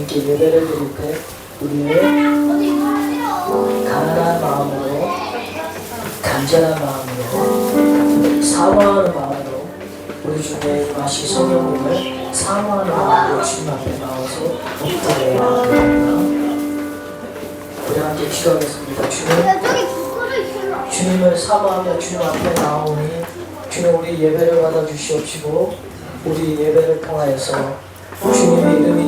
주님께 예배를 드릴 때 우리의 가난한 마음으로, 간절한 마음으로, 사모하는 마음으로 우리 주님의 마시 성령님을 사모하는 마음으로 주님 앞에 나와서 엎드려야 합니다. 우리 함께 기도하겠습니다. 주님을 사모하며 주님 앞에 나오니 주님 우리 예배를 받아주시옵시고 우리 예배를 통하여서 주님의 이름이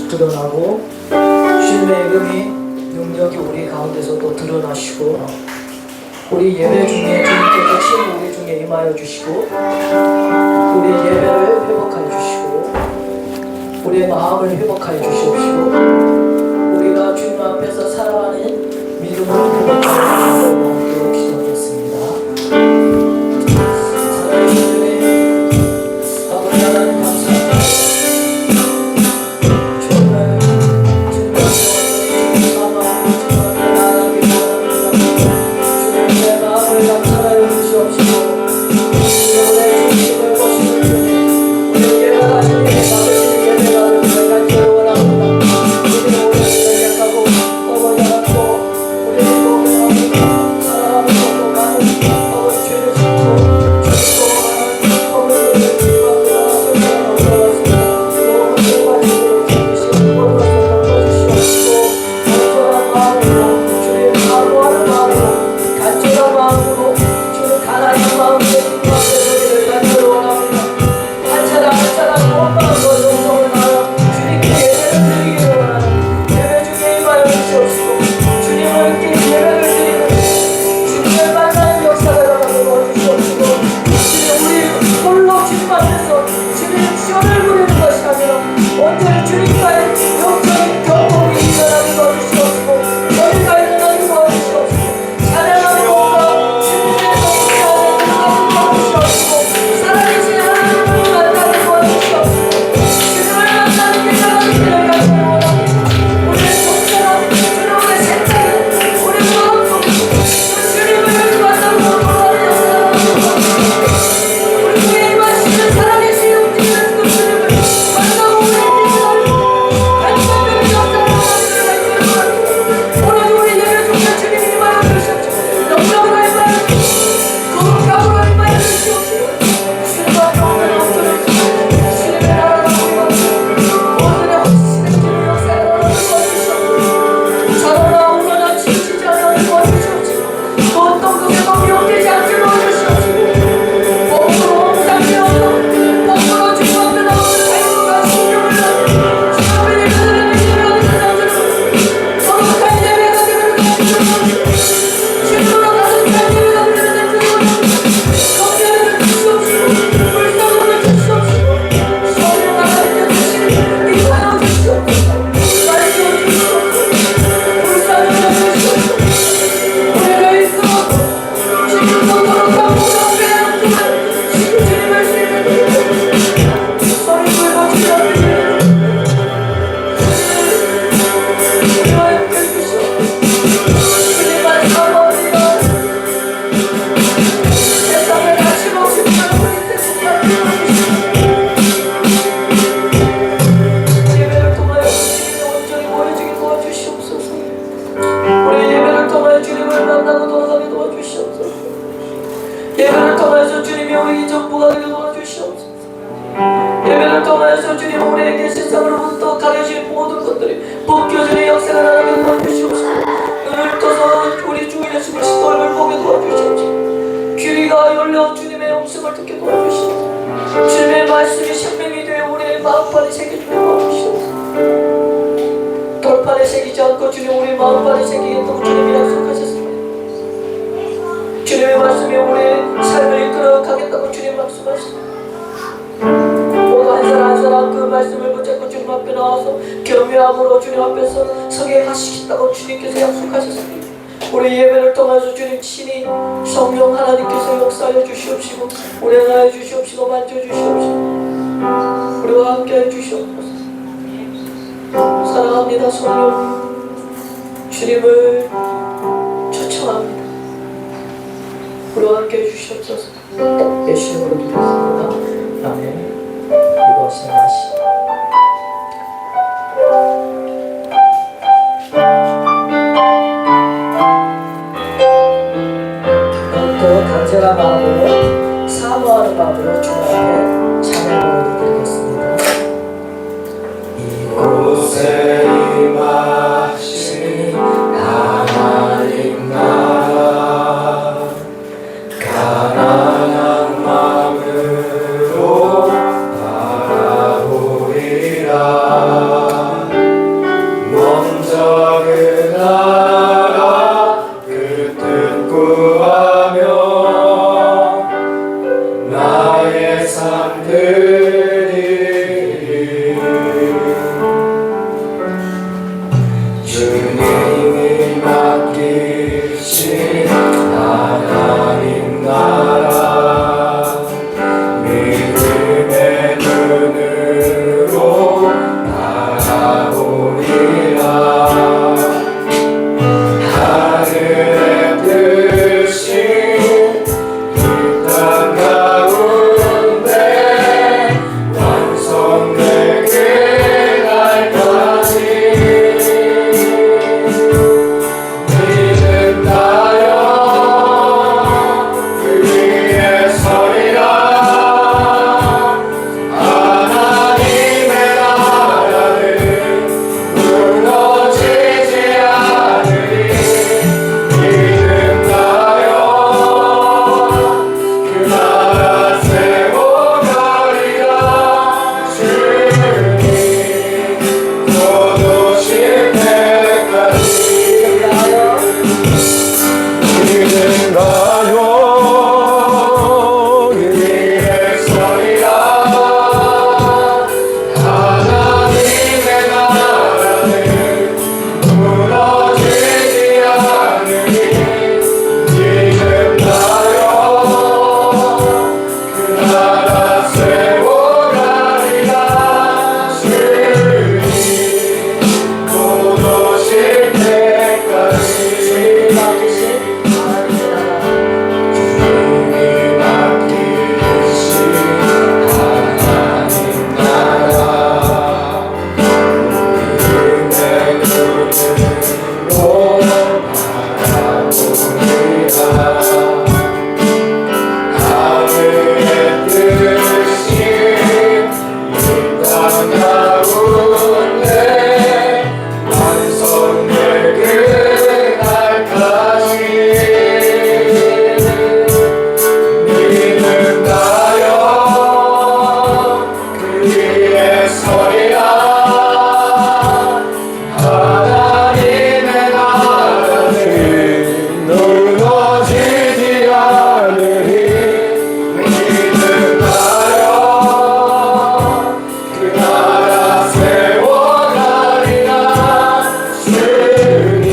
드러나고 주님의 이름이 능력이 우리 가운데서 또 드러나시고 우리 예배 중에 주님께서 친히 우리 중에 임하여 주시고 우리 예배를 회복하여 주시고 우리의 마음을 회복하여 주시옵시고 우리가 주님 앞에서 살아가는 믿음을 회복하여 주시옵기로 기도하겠습니다. 사랑하는 주님, 아버지 하나님 감사합니다. 주님을 주님 앞에 사모하고 주님 앞에 나아가기 원합니다. 주님의 마음을 나타나여 주시옵시고 주님의 중심을 보시는 주님 우리 예배가 주님의 받으시는 예배가 우리가 간절히 원합니다. 우리는 오늘 약하고 어머니하고 우리 행복을 사랑하는 것도 가는 아버지 죄를 짓고 죽고 어머니를 주님하고 사랑하고 너무 행복하시고 주시고 보여주시옵시고 간절한 마음으로 주님 사모하는 마음으로 간절한 마음으로 주님 가난한 마음으로 주님 앞에 우리를 간절히 원합니다. 한차례 고마운 영성을 나눠 주님께 예배를 드리기를 원하는 예배 중에 임하여 주시옵시고 주님을 이렇게 예배를 드리는 주님을 만나는 역사가 일어나게 도와주시옵시고 주님 우리 홀로 주님 앞에서 주님 시험을 부리는 것이 아니라 언제나 주님과의 영적인 경험이 일어나게 도와주시옵시고 저희가 일어나게 도와주시옵시고 찬양하는 것과 주님의 성령 안에 들어가게 도와주시옵시고 살아계신 하나님을 만나게 도와주시옵시고 주님을 만나는 게 사람이 되는 것을 원합니다. 우리의 속사람, 주님의 생사는 우리 마음속 주님을 만나고 돌아가는 역사를 우리 중에 임하시는 살아계신 움직이는 그 주님을 만나고 우리 믿음을 간절히 역사를 오늘 우리 예배 중에 주님이 임하여 주시옵시고 영광으로 임하여 주시옵시고 거룩함으로 임하여 주시옵시고 주님 앞에 오늘 엎드려 주님의 나라가 오늘의 확신의 주님 역사를 도와주시옵시고 자라나 오너나 지치지 않게 도와주시옵시고 어떤 것에도 미혹되지 않게 도와주시옵시고 몸으로 무장되어서 몸으로 주님 앞에 나오는 삶과 신경을 주님 앞에 예배드리는 예배가 되는 거룩한 예배가 되는 거룩한 신으로 가득한 예배가 되는 성령을 주시옵시고 불쌍함을 주시옵시고 성령 하나님께 주시는 임하여 주시옵시고 말씀을 주시옵시고 불쌍함을 주시옵시고 우리를 이끌어서 지금도 거룩한 무덤에 앉는 주님을 믿는 소리 불고 주님 앞에 주님을 주시옵시고 주님만 사모합니다. 세상에 가시없이 우리 예배를 통하여 주님의 온전히 모여지게 도와주시옵소서. 우리 예배를 통하여 주님을 만나고 돌아가게 도와주시옵소서. 예배를 통하여서 주님이 우리 전부가 되게 도와주시옵소서. 예배를 통하여서 주님 우리에게 세상으로부터 가려진 모든 것들이 벗겨지는 역사가 나가게 도와주시옵소서. 눈을 떠서 우리 주 예수 그리스도 얼굴 보게 도와주시옵소서. 귀가 열려 주님의 음성을 듣게 도와주시옵소서. 주님의 말씀이 생명이 되어 우리의 마음판에 새기게 도와주시옵소서. 돌판에 새기지 않고 주님 우리 마음판에 새기겠다고 주님이 약속하셨습니다. 주님의 말씀이 우리의 삶을 이끌어가겠다고 주님 말씀하셨습니다. 모두 한 사람 한 사람 그 말씀을 붙잡고 주님 앞에 나와서 겸허함으로 주님 앞에서 서게 하시겠다고 주님께서 약속하셨습니다. 우리 예배를 통해서 주님 친히 성령 하나님께서 역사하여 주시옵시고 운행하여 주시옵시고 만져주시옵시고 우리와 함께하여 주시옵소서. 사랑합니다. 성령 주님을 초청합니다. 우리와 함께해 주시옵소서. 예수님으로 기도했습니다. 아멘. 이것은 다시 예배가 마음으로 사모하는 마음으로 주 앞에 찬양을 드리겠습니다. 이곳에 임하신 하나님 나라 가난한 마음으로 바라보리라. 먼저 그 나라 그 뜻 구하며 나의 삶 드리리. 주님이 맡기신 하나님 나라 믿음의 눈으로 바라보리라. 하늘의 뜻이 이 땅 가운데 완성되길 날까지 믿는다여 그 위에 서리라. 하나님의 나라는 무너지지 않으리. 믿는다여 그 나라 세워가리라. 주님 거두실 때까지. 믿는다요 그 위에 서리라. 하나님의 나라는 무너지지 않으리. 믿는다요 그 나라 세워가리라. 주님 거두실 때까지. 주님이 맡기신 하나님 나라 믿음의 눈으로 바라보리라. 하늘의 뜻이 이 땅 가운데 완성되길 날까지 믿는다여 그 위에 서리라. 하나님의 나라는 무너지지 않으리. 믿는다여 그 나라 세워가리라. 주님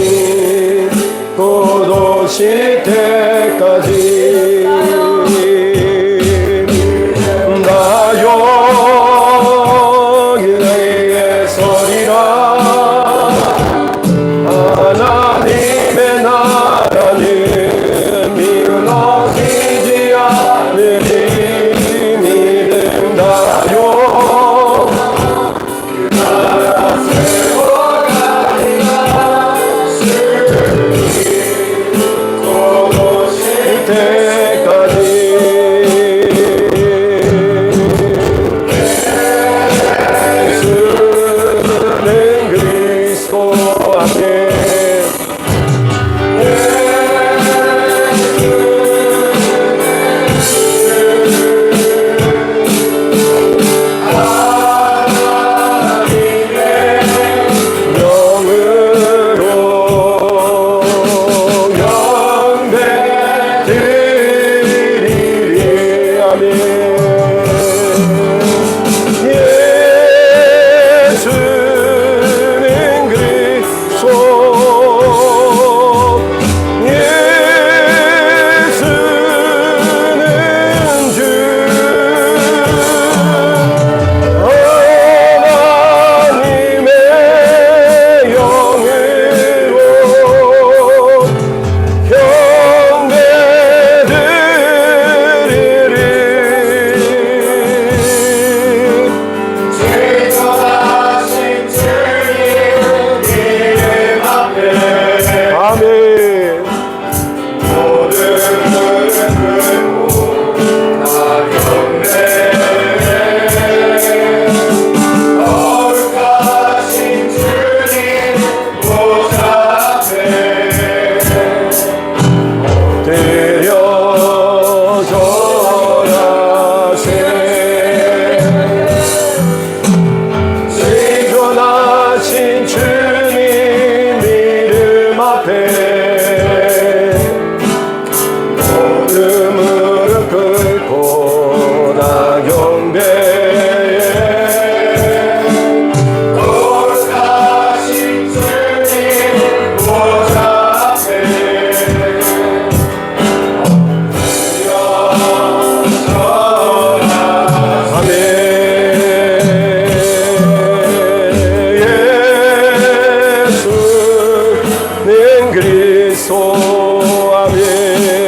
곧 오실 때까지. 믿는다요 그 위에 서리라. 하나님의 나라는 무너지지 않으리. 믿는다요 그 나라 세워가리라. 주님 곧 오실 때까지. 예수는 그리스도 아멘.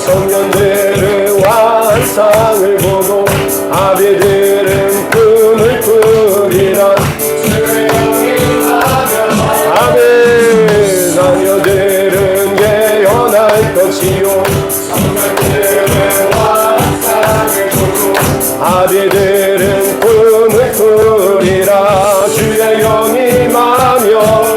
청년들은 환상을 보고 아비들은 꿈을 꾸리라. 아멘. 자녀들은 예언할 것이요 청년들은 환상을 보고 아비들은 꿈을 꾸리라. 주의 영이 임하며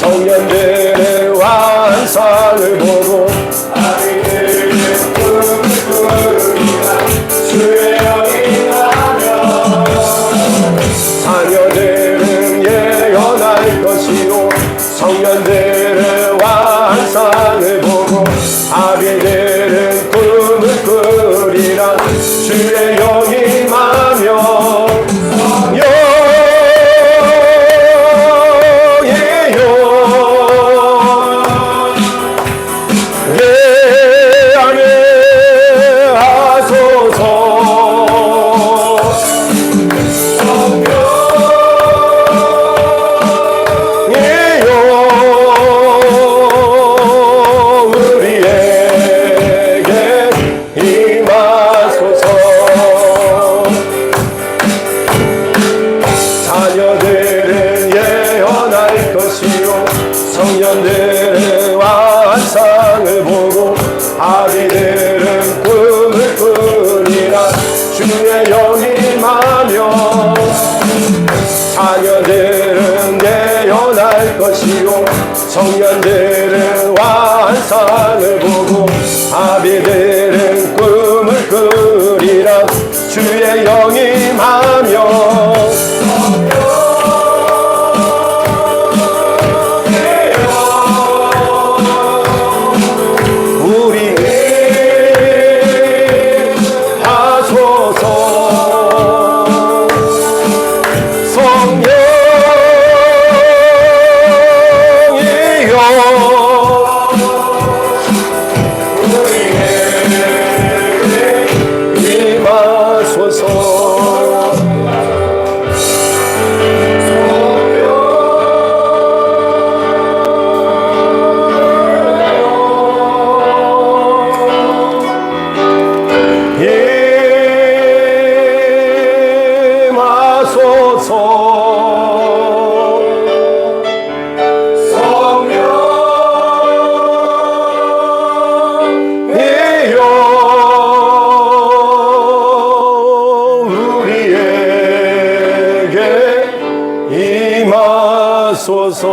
청년들은 환상을 보고 아비들은 꿈을 꾸리라. 주의 영이 임하며 자녀들은 예언할 것이요 청년들은 환상을 보고 아비들은 꿈을 꾸리라. 주의 영이 임하며 청년들은 환상을 보고 아비들은 꿈을 꾸리라. 주의 영이 임하며 자녀들은 예언할 것이요 청년들은 환상을 보고 아비들은 꿈을 꾸리라. 주의 영이 임하며 하소서.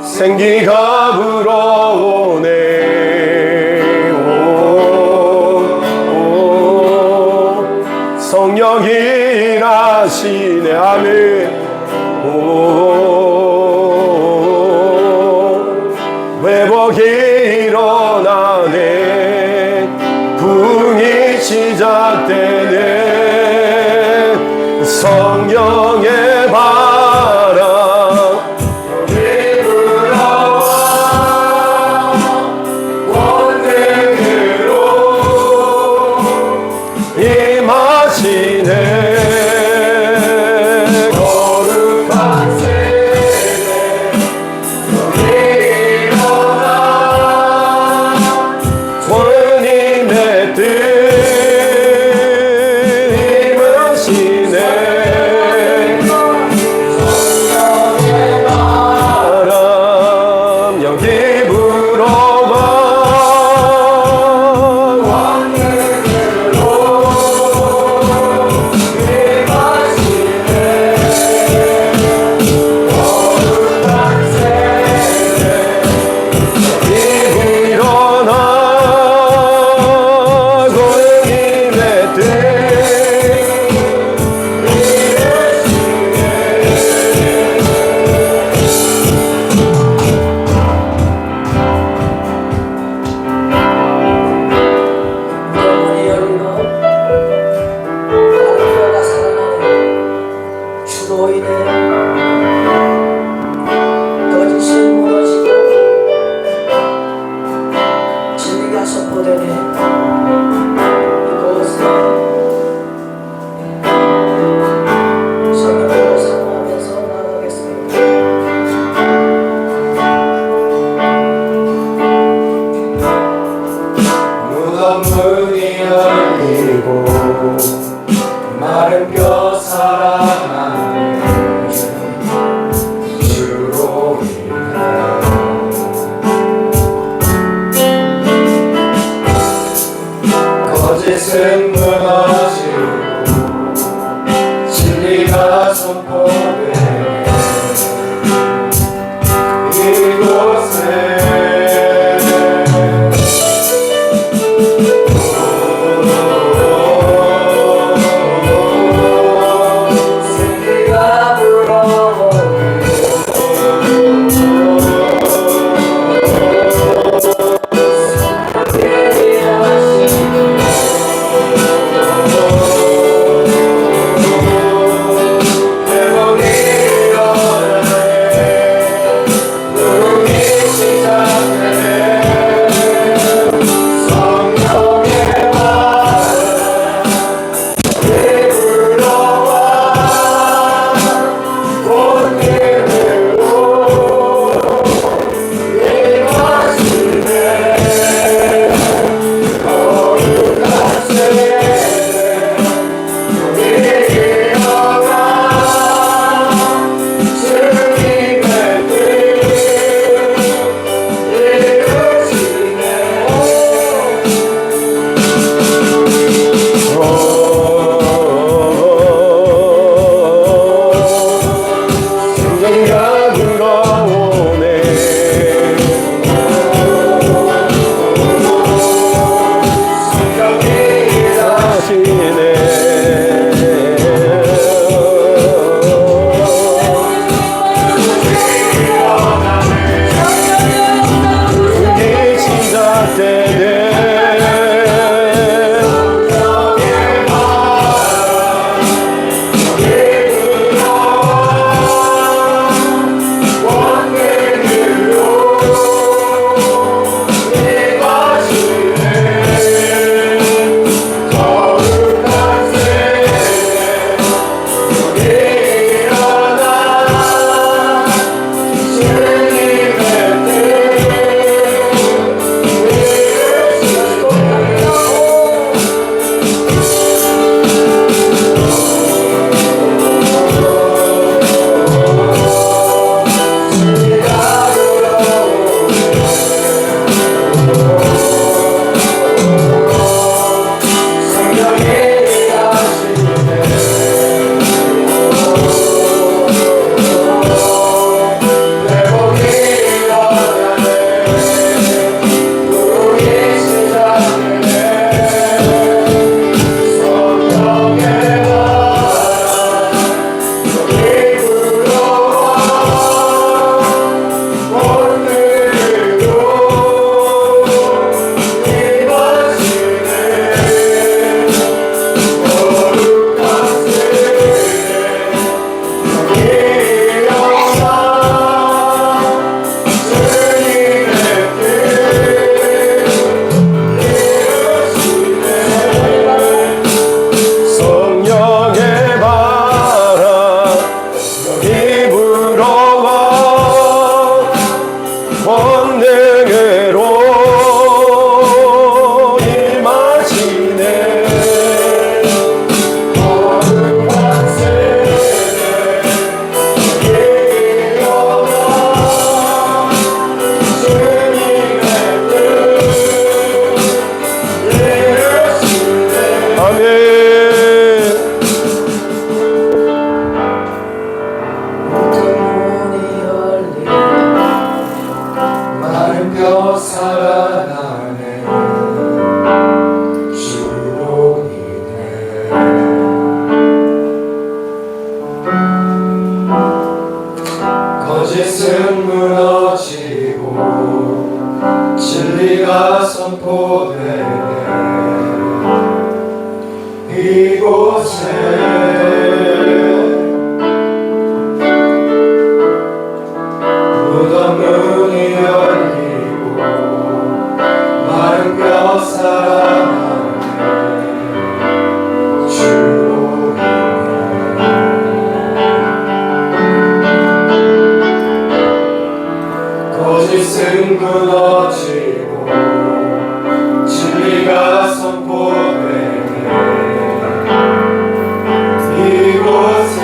생기가 불어오네. 성령이 일하시네. 아멘. 회복이 일어나네. 부흥이 시작되네. 성령의 바람 여기 불어와 원능으로 임하시네. 거룩한 세대 여기 일어나 주님의 뜻 임하시네. 성령의 바람 여기 불어와 원능으로 임하시네. 거룩한 세대 여기 일어나 주님의 뜻 영원히 열리며 하나님과 살아나는 주로 인해 거짓은 무너지고 진리가 선포되네. 이곳에 성령으로 사모하면서 나아가겠습니다. 무덤문이 열리고 마른 뼈 살아나는 주로 인해 뼈 살아나네 주로이네 거짓은 무너지고 진리가 선포되네 이곳에 무덤 문이 열리고 마른 뼈 살아나네 주로 인해 거짓은 무너지고 진리가 선포되네 이곳에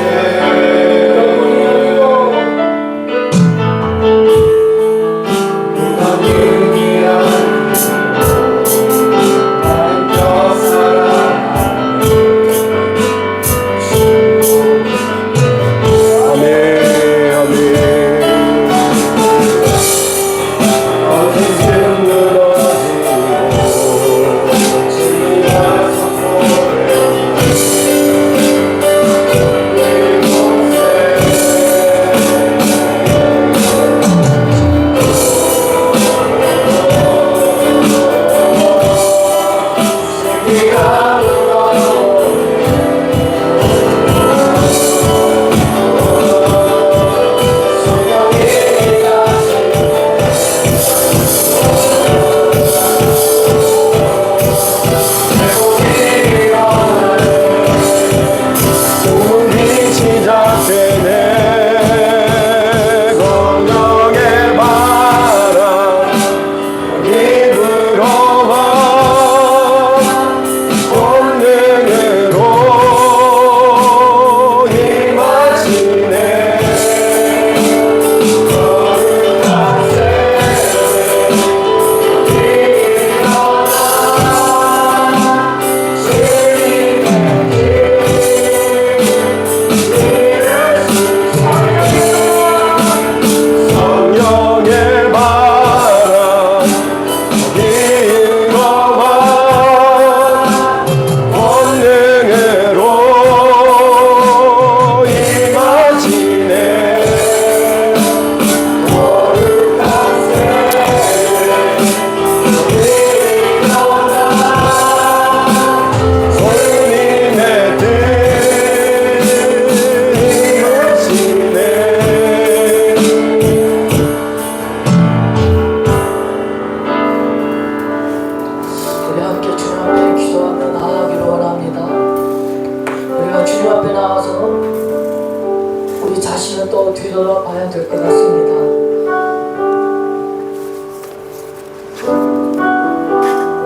뒤돌아봐야 될 것 같습니다.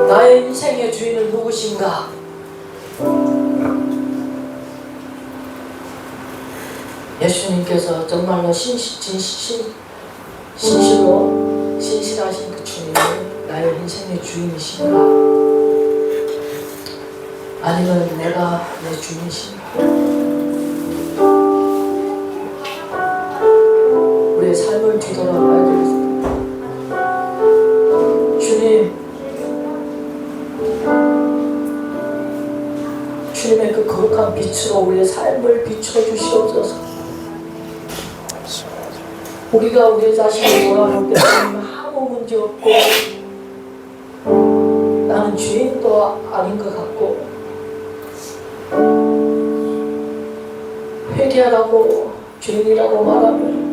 나의 인생의 주인은 누구신가? 예수님께서 정말로 신실하신 그 주님이 나의 인생의 주인이신가? 아니면 내가 내 주인이신가? 우리의 삶을 뒤돌아봐야 되겠습니다. 주님, 주님의 그 거룩한 빛으로 우리의 삶을 비춰주시옵소서. 우리가 우리의 자신을 돌아볼 때 아무 문제 없고 나는 주인도 아닌 것 같고 회개하라고 주인이라고 말하면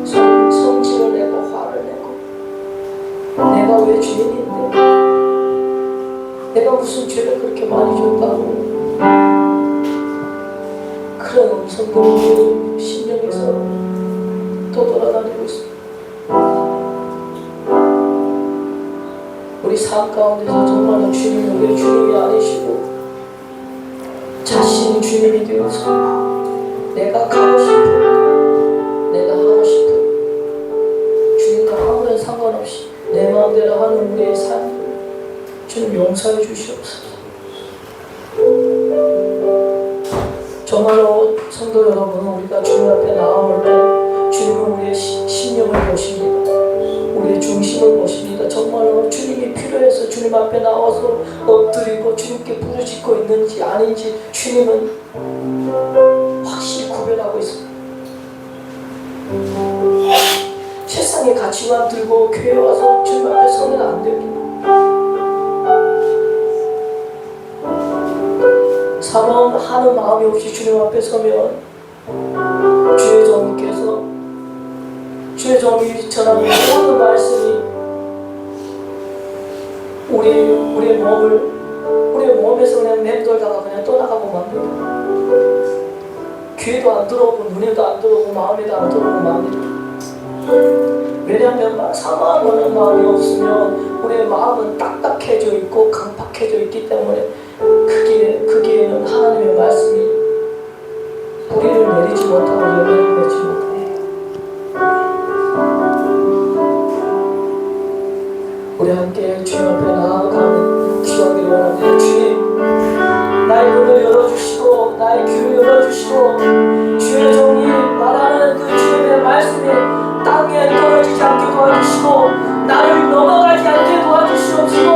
성질을 내고 화를 내고 내가 왜 주인인데 내가 무슨 죄를 그렇게 많이 줬다고 그런 음성들이 심령에서 떠돌아다니고 있습니다. 우리 삶 가운데서 정말로 주님이 우리의 주님이 아니시고 자신이 주님이 되어서 내가 가고 싶은 내가 하고 싶은 주님과 아무런 상관없이 내 마음대로 하는 우리의 삶을 주님 용서해 주시옵소서. 정말로 성도 여러분, 우리가 주님 앞에 나아올 때 주님은 우리의 심령을 보십니다. 우리의 중심을 보십니다. 정말로 주님이 필요해서 주님 앞에 나와서 엎드리고 주님께 부르짖고 있는지 아닌지 주님은 확실히 구별하고 있습니다. 세상의 가치만 들고 교회 와서 주님 앞에 서면 안 됩니다. 사모하는 마음이 없이 주님 앞에 서면 주의 종께서 주의 종이 전하는 모든 말씀이 우리의 몸에서 그냥 맴돌다가 그냥 떠나가고 맙니다. 귀에도 안 들어오고 눈에도 안 들어오고 마음에도 안 들어오고 맙니다. 왜냐하면 사모하는 마음이 없으면 우리의 마음은 딱딱해져 있고 강팍해져 있기 때문에 그 기에는 하나님의 말씀이 뿌리를 내리지 못하고 열매를 맺지 못합니다. 우리 함께 주님 앞에 나아가는 기도하기를 원합니다. 주님, 나의 눈을 열어주시고 나의 귀를 열어주시고 주의 종이 말하는 그 주님의 말씀이 땅에 떨어지지 않게 도와주시고 나를 넘어가지 않게 도와주시옵시고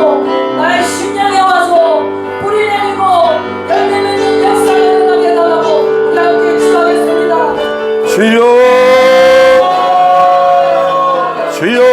나의 심령에 와서 뿌리 내리고 열매 맺는 역사가 일어나게 해달라고 우리 함께 기도하겠습니다. 주여 주여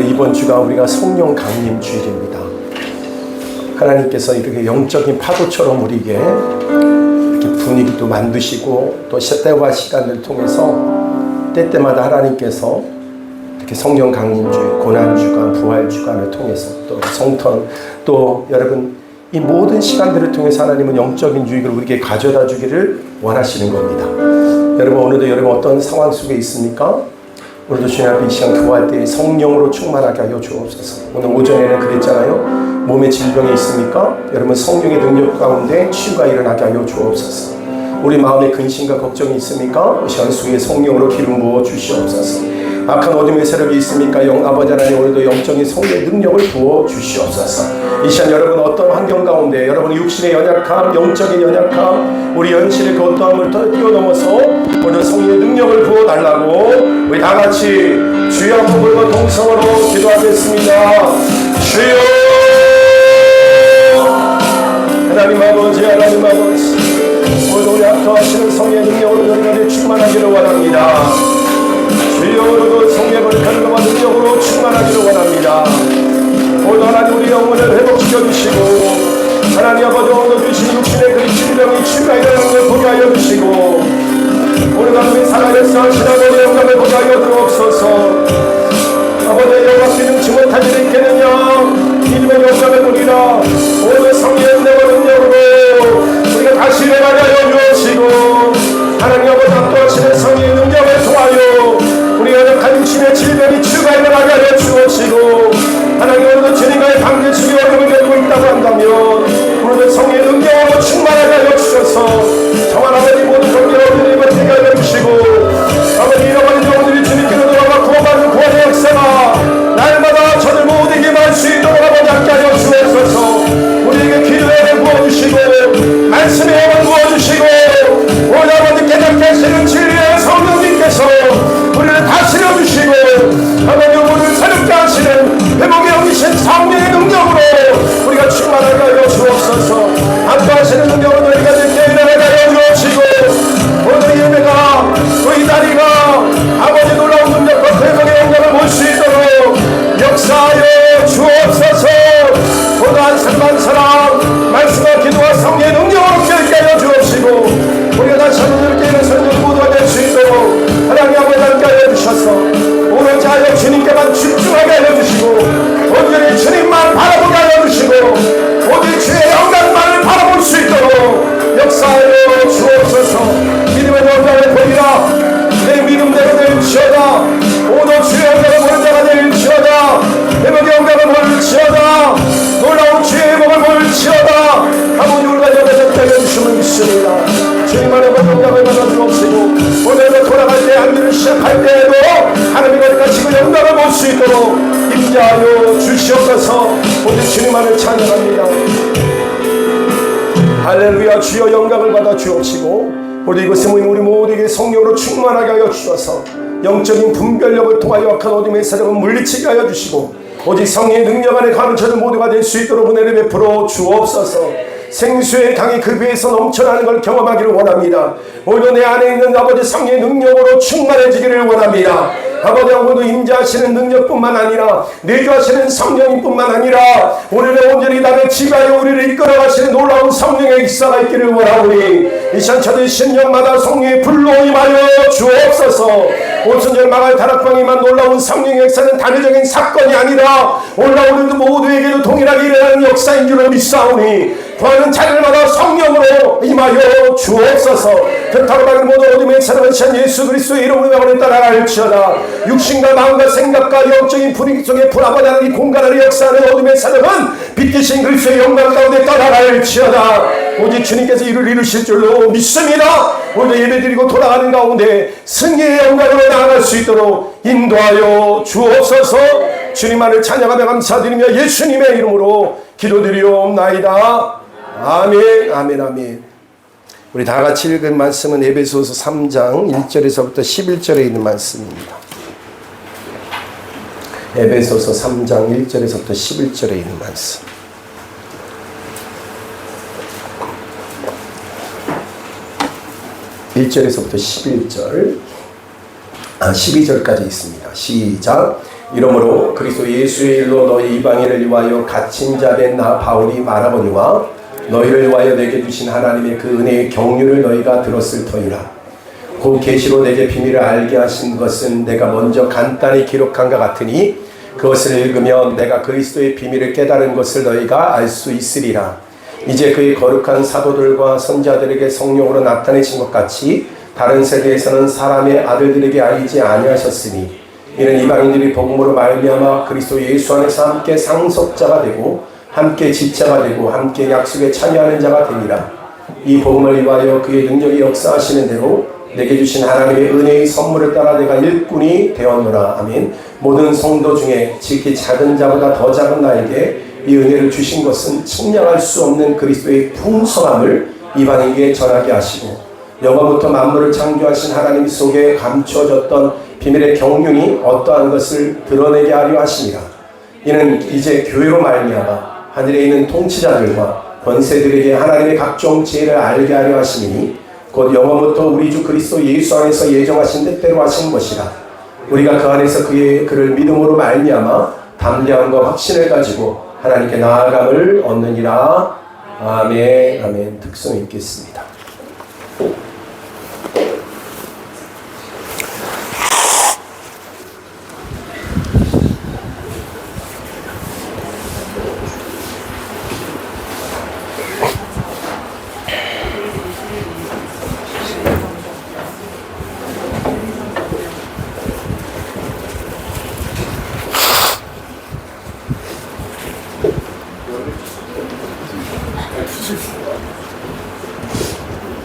이번 주가 우리가 성령 강림 주일입니다. 하나님께서 이렇게 영적인 파도처럼 우리에게 이렇게 분위기도 만드시고 또 때와 시간을 통해서 때때마다 하나님께서 이렇게 성령 강림 주일, 고난 주간, 부활 주간을 통해서 또 성탄 또 여러분 이 모든 시간들을 통해서 하나님은 영적인 유익을 우리에게 가져다 주기를 원하시는 겁니다. 여러분 오늘도 여러분 어떤 상황 속에 있습니까? 오늘도 주님 앞에 이 시간 구할 때 성령으로 충만하게 하여 주옵소서. 오늘 오전에는 그랬잖아요. 몸에 질병이 있습니까? 여러분 성령의 능력 가운데 치유가 일어나게 하여 주옵소서. 우리 마음에 근심과 걱정이 있습니까? 이 시간 수의 성령으로 기름 부어 주시옵소서. 악한 어둠의 세력이 있습니까? 아버지 하나님, 오늘도 영적인 성령의 능력을 부어 주시옵소서. 이 시간 여러분 어떤 환경 가운데 여러분 육신의 연약함, 영적인 연약함, 우리 현실의 그 어떠함을 뛰어넘어서 오늘 성령의 능력을 부어 달라고 우리 다 같이 주여 한번 불과 동성으로 기도하겠습니다. 주여 하나님 아버지, 하나님 아버지, 오늘도 우리 압도하시는 성령의 능력으로 너희들이 충만하기를 원합니다. 주여 오늘도 성령을 변화와 능력으로 충만하기를 원합니다. 오늘 하나님 우리 영혼을 회복시켜 주시고 하나님 아버지 오늘 주신 육신의 그 질병이 치유하는 걸 보게 하여 주시고 오늘 하나님 살아내서 하시는 우리 영광을 보게 하여 주옵소서. 아버지의 영광 기능치 못한 일이 있겠느냐 이름의 영광을 보리라. 오늘 성령의 능력으로 우리가 다시 일어나게 하여 주시고 하나님 아버지 압도하시는 성령의 능력을 통하여 우리 연약한 육신의 질병이 치유가 일어나게 하여 주옵시고 하나님 오늘도 주님과의 관계 중에 어려움을 겪고 있다고 한다면 오늘도 성령의 능력으로 충만하게 하여 주셔서 정한 아버지 모든 관계를 버티게 하여 주시고 아버지 잃어버린 영혼들이 주님께로 돌아가 구원받는 구원의 역사가 날마다 저들 모두에게 임할 수 있도록 아버지 함께 하여 주옵소서. 우리에게 기도의 영을 부어주시고 말씀의 영을 부어주시고 오늘 아버지 깨닫게 하시는 진리의 성령님께서 우리를 다스려 주시고 하나님 우리를 새롭게 하시는 회복의 영이신 성령의 능력으로 우리가 충만하게 하여 주옵소서. 압도하시는 능력으로 우리가 듣게 일어나게 하여 주옵시고 오늘 예배가 또 이 다리가 아버지 놀라운 능력과 회복의 영광을 볼 수 있도록 역사하여 주옵소서. 오늘 한사람 사람 말씀과 기도와 성령의 능력으로 깨닫게 하여 주옵시고 우리가 다시 한번 이렇게 이런 성령 모두가 될 수 있도록 하나님 아버지 함께 하여 주셔서 오늘 자여 주님께만 집중하게 하여 주시고 온전히 주님만 바라보게 하여 주시고 오직 주의 영광만을 바라볼 수 있도록 역사하여 주옵소서. 믿음의 영광을 보리라. 내 믿음대로 될지어다. 오늘 주의 영광을 보는 자가 될지어다. 회복의 영광을 볼지어다. 놀라운 주의 회복을 볼지어다. 아버지 우리가 여기서 깨어 주심을 믿습니다. 주님만의 영광을 받아 주옵시고 오늘도 돌아갈 때 한일을 시작할 때에도 하나님과 같이 그 영광을 볼 수 있도록 임재하여 주시옵소서. 오직 주님만을 찬양합니다. 할렐루야. 주여 영광을 받아 주옵시고 우리 이곳에 모인 우리 모두에게 성령으로 충만하게 하여 주셔서 영적인 분별력을 통하여 악한 어둠의 세력을 물리치게 하여 주시고 오직 성령의 능력 안에 가는 저들 모두가 될 수 있도록 은혜를 베풀어 주옵소서. 생수의 강이 그 배에서 넘쳐나는 걸 경험하기를 원합니다. 오늘도 내 안에 있는 아버지 성령의 능력으로 충만해지기를 원합니다. 아버지 오늘도 임재하시는 능력뿐만 아니라 내주하시는 성령님뿐만 아니라 우리를 온전히 나를 지가여 우리를 이끌어가시는 놀라운 성령의 역사가 있기를 원하오니 이 시간 저들 신령마다 성령의 불로 임하여 주옵소서. 오순절 마갈 다락방에만 놀라운 성령의 역사는 단회적인 사건이 아니라 올라오는 모두에게도 동일하게 일어나는 역사인 줄을 믿사오니 구하는 자들마다 성령으로 임하여 주옵소서. 그렇다고 말하는 모든 어둠의 사랑은 신 예수 그리스도의 이름으로 영원히 따라갈지어다. 육신과 마음과 생각과 영적인 분위기 속에 불합하다는 이 공간 안에 역사하는 어둠의 사랑은 빛 대신 그리스도의 영광 가운데 따라갈지어다. 오직 주님께서 이를 이루실 줄로 믿습니다. 오늘 예배드리고 돌아가는 가운데 승리의 영광으로 나아갈 수 있도록 인도하여 주옵소서. 주님만을 찬양하며 감사드리며 예수님의 이름으로 기도드리옵나이다. 아멘, 아멘, 아멘. 우리 다 같이 읽은 말씀은 에베소서 3장 1절에서부터 11절에 있는 말씀입니다. 에베소서 3장 1절에서부터 11절에 있는 말씀. (1절에서부터) 11절 12절까지 있습니다. 시작. 이러므로 그리스도 예수의 일로 너희 이방인을 위하여 갇힌 자 된 나 바울이 말하거니와 너희를 위하여 내게 주신 하나님의 그 은혜의 경륜을 너희가 들었을 터이라. 곧 계시로 내게 비밀을 알게 하신 것은 내가 먼저 간단히 기록한 것 같으니 그것을 읽으면 내가 그리스도의 비밀을 깨달은 것을 너희가 알 수 있으리라. 이제 그의 거룩한 사도들과 선자들에게 성령으로 나타내신 것 같이 다른 세대에서는 사람의 아들들에게 알리지 아니하셨으니 이는 이방인들이 복음으로 말미암아 그리스도 예수 안에서 함께 상속자가 되고 함께 집자가 되고 함께 약속에 참여하는 자가 되니라. 이 복음을 위하여 그의 능력이 역사하시는 대로 내게 주신 하나님의 은혜의 선물을 따라 내가 일꾼이 되었노라. 아멘. 모든 성도 중에 지극히 작은 자보다 더 작은 나에게 이 은혜를 주신 것은 측량할 수 없는 그리스도의 풍성함을 이방인에게 전하게 하시고, 영원부터 만물을 창조하신 하나님 속에 감춰졌던 비밀의 경륜이 어떠한 것을 드러내게 하려 하시니라. 이는 이제 교회로 말미암아 하늘에 있는 통치자들과 권세들에게 하나님의 각종 지혜를 알게 하려 하시니, 곧 영원부터 우리 주 그리스도 예수 안에서 예정하신 뜻대로 하신 것이라. 우리가 그 안에서 그를 믿음으로 말미암아 담대함과 확신을 가지고 하나님께 나아감을 얻느니라. 아멘. 아멘. 특성 읽겠습니다.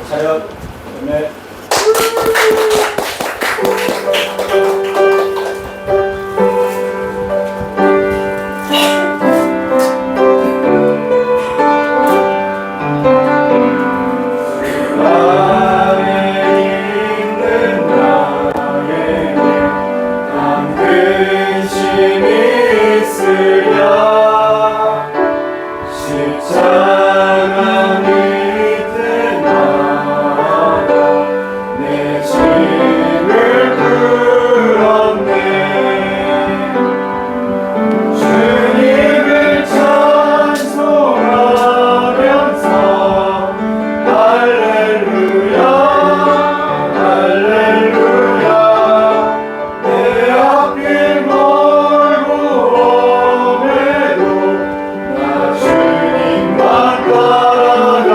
차렷. 네. 주님만 따라가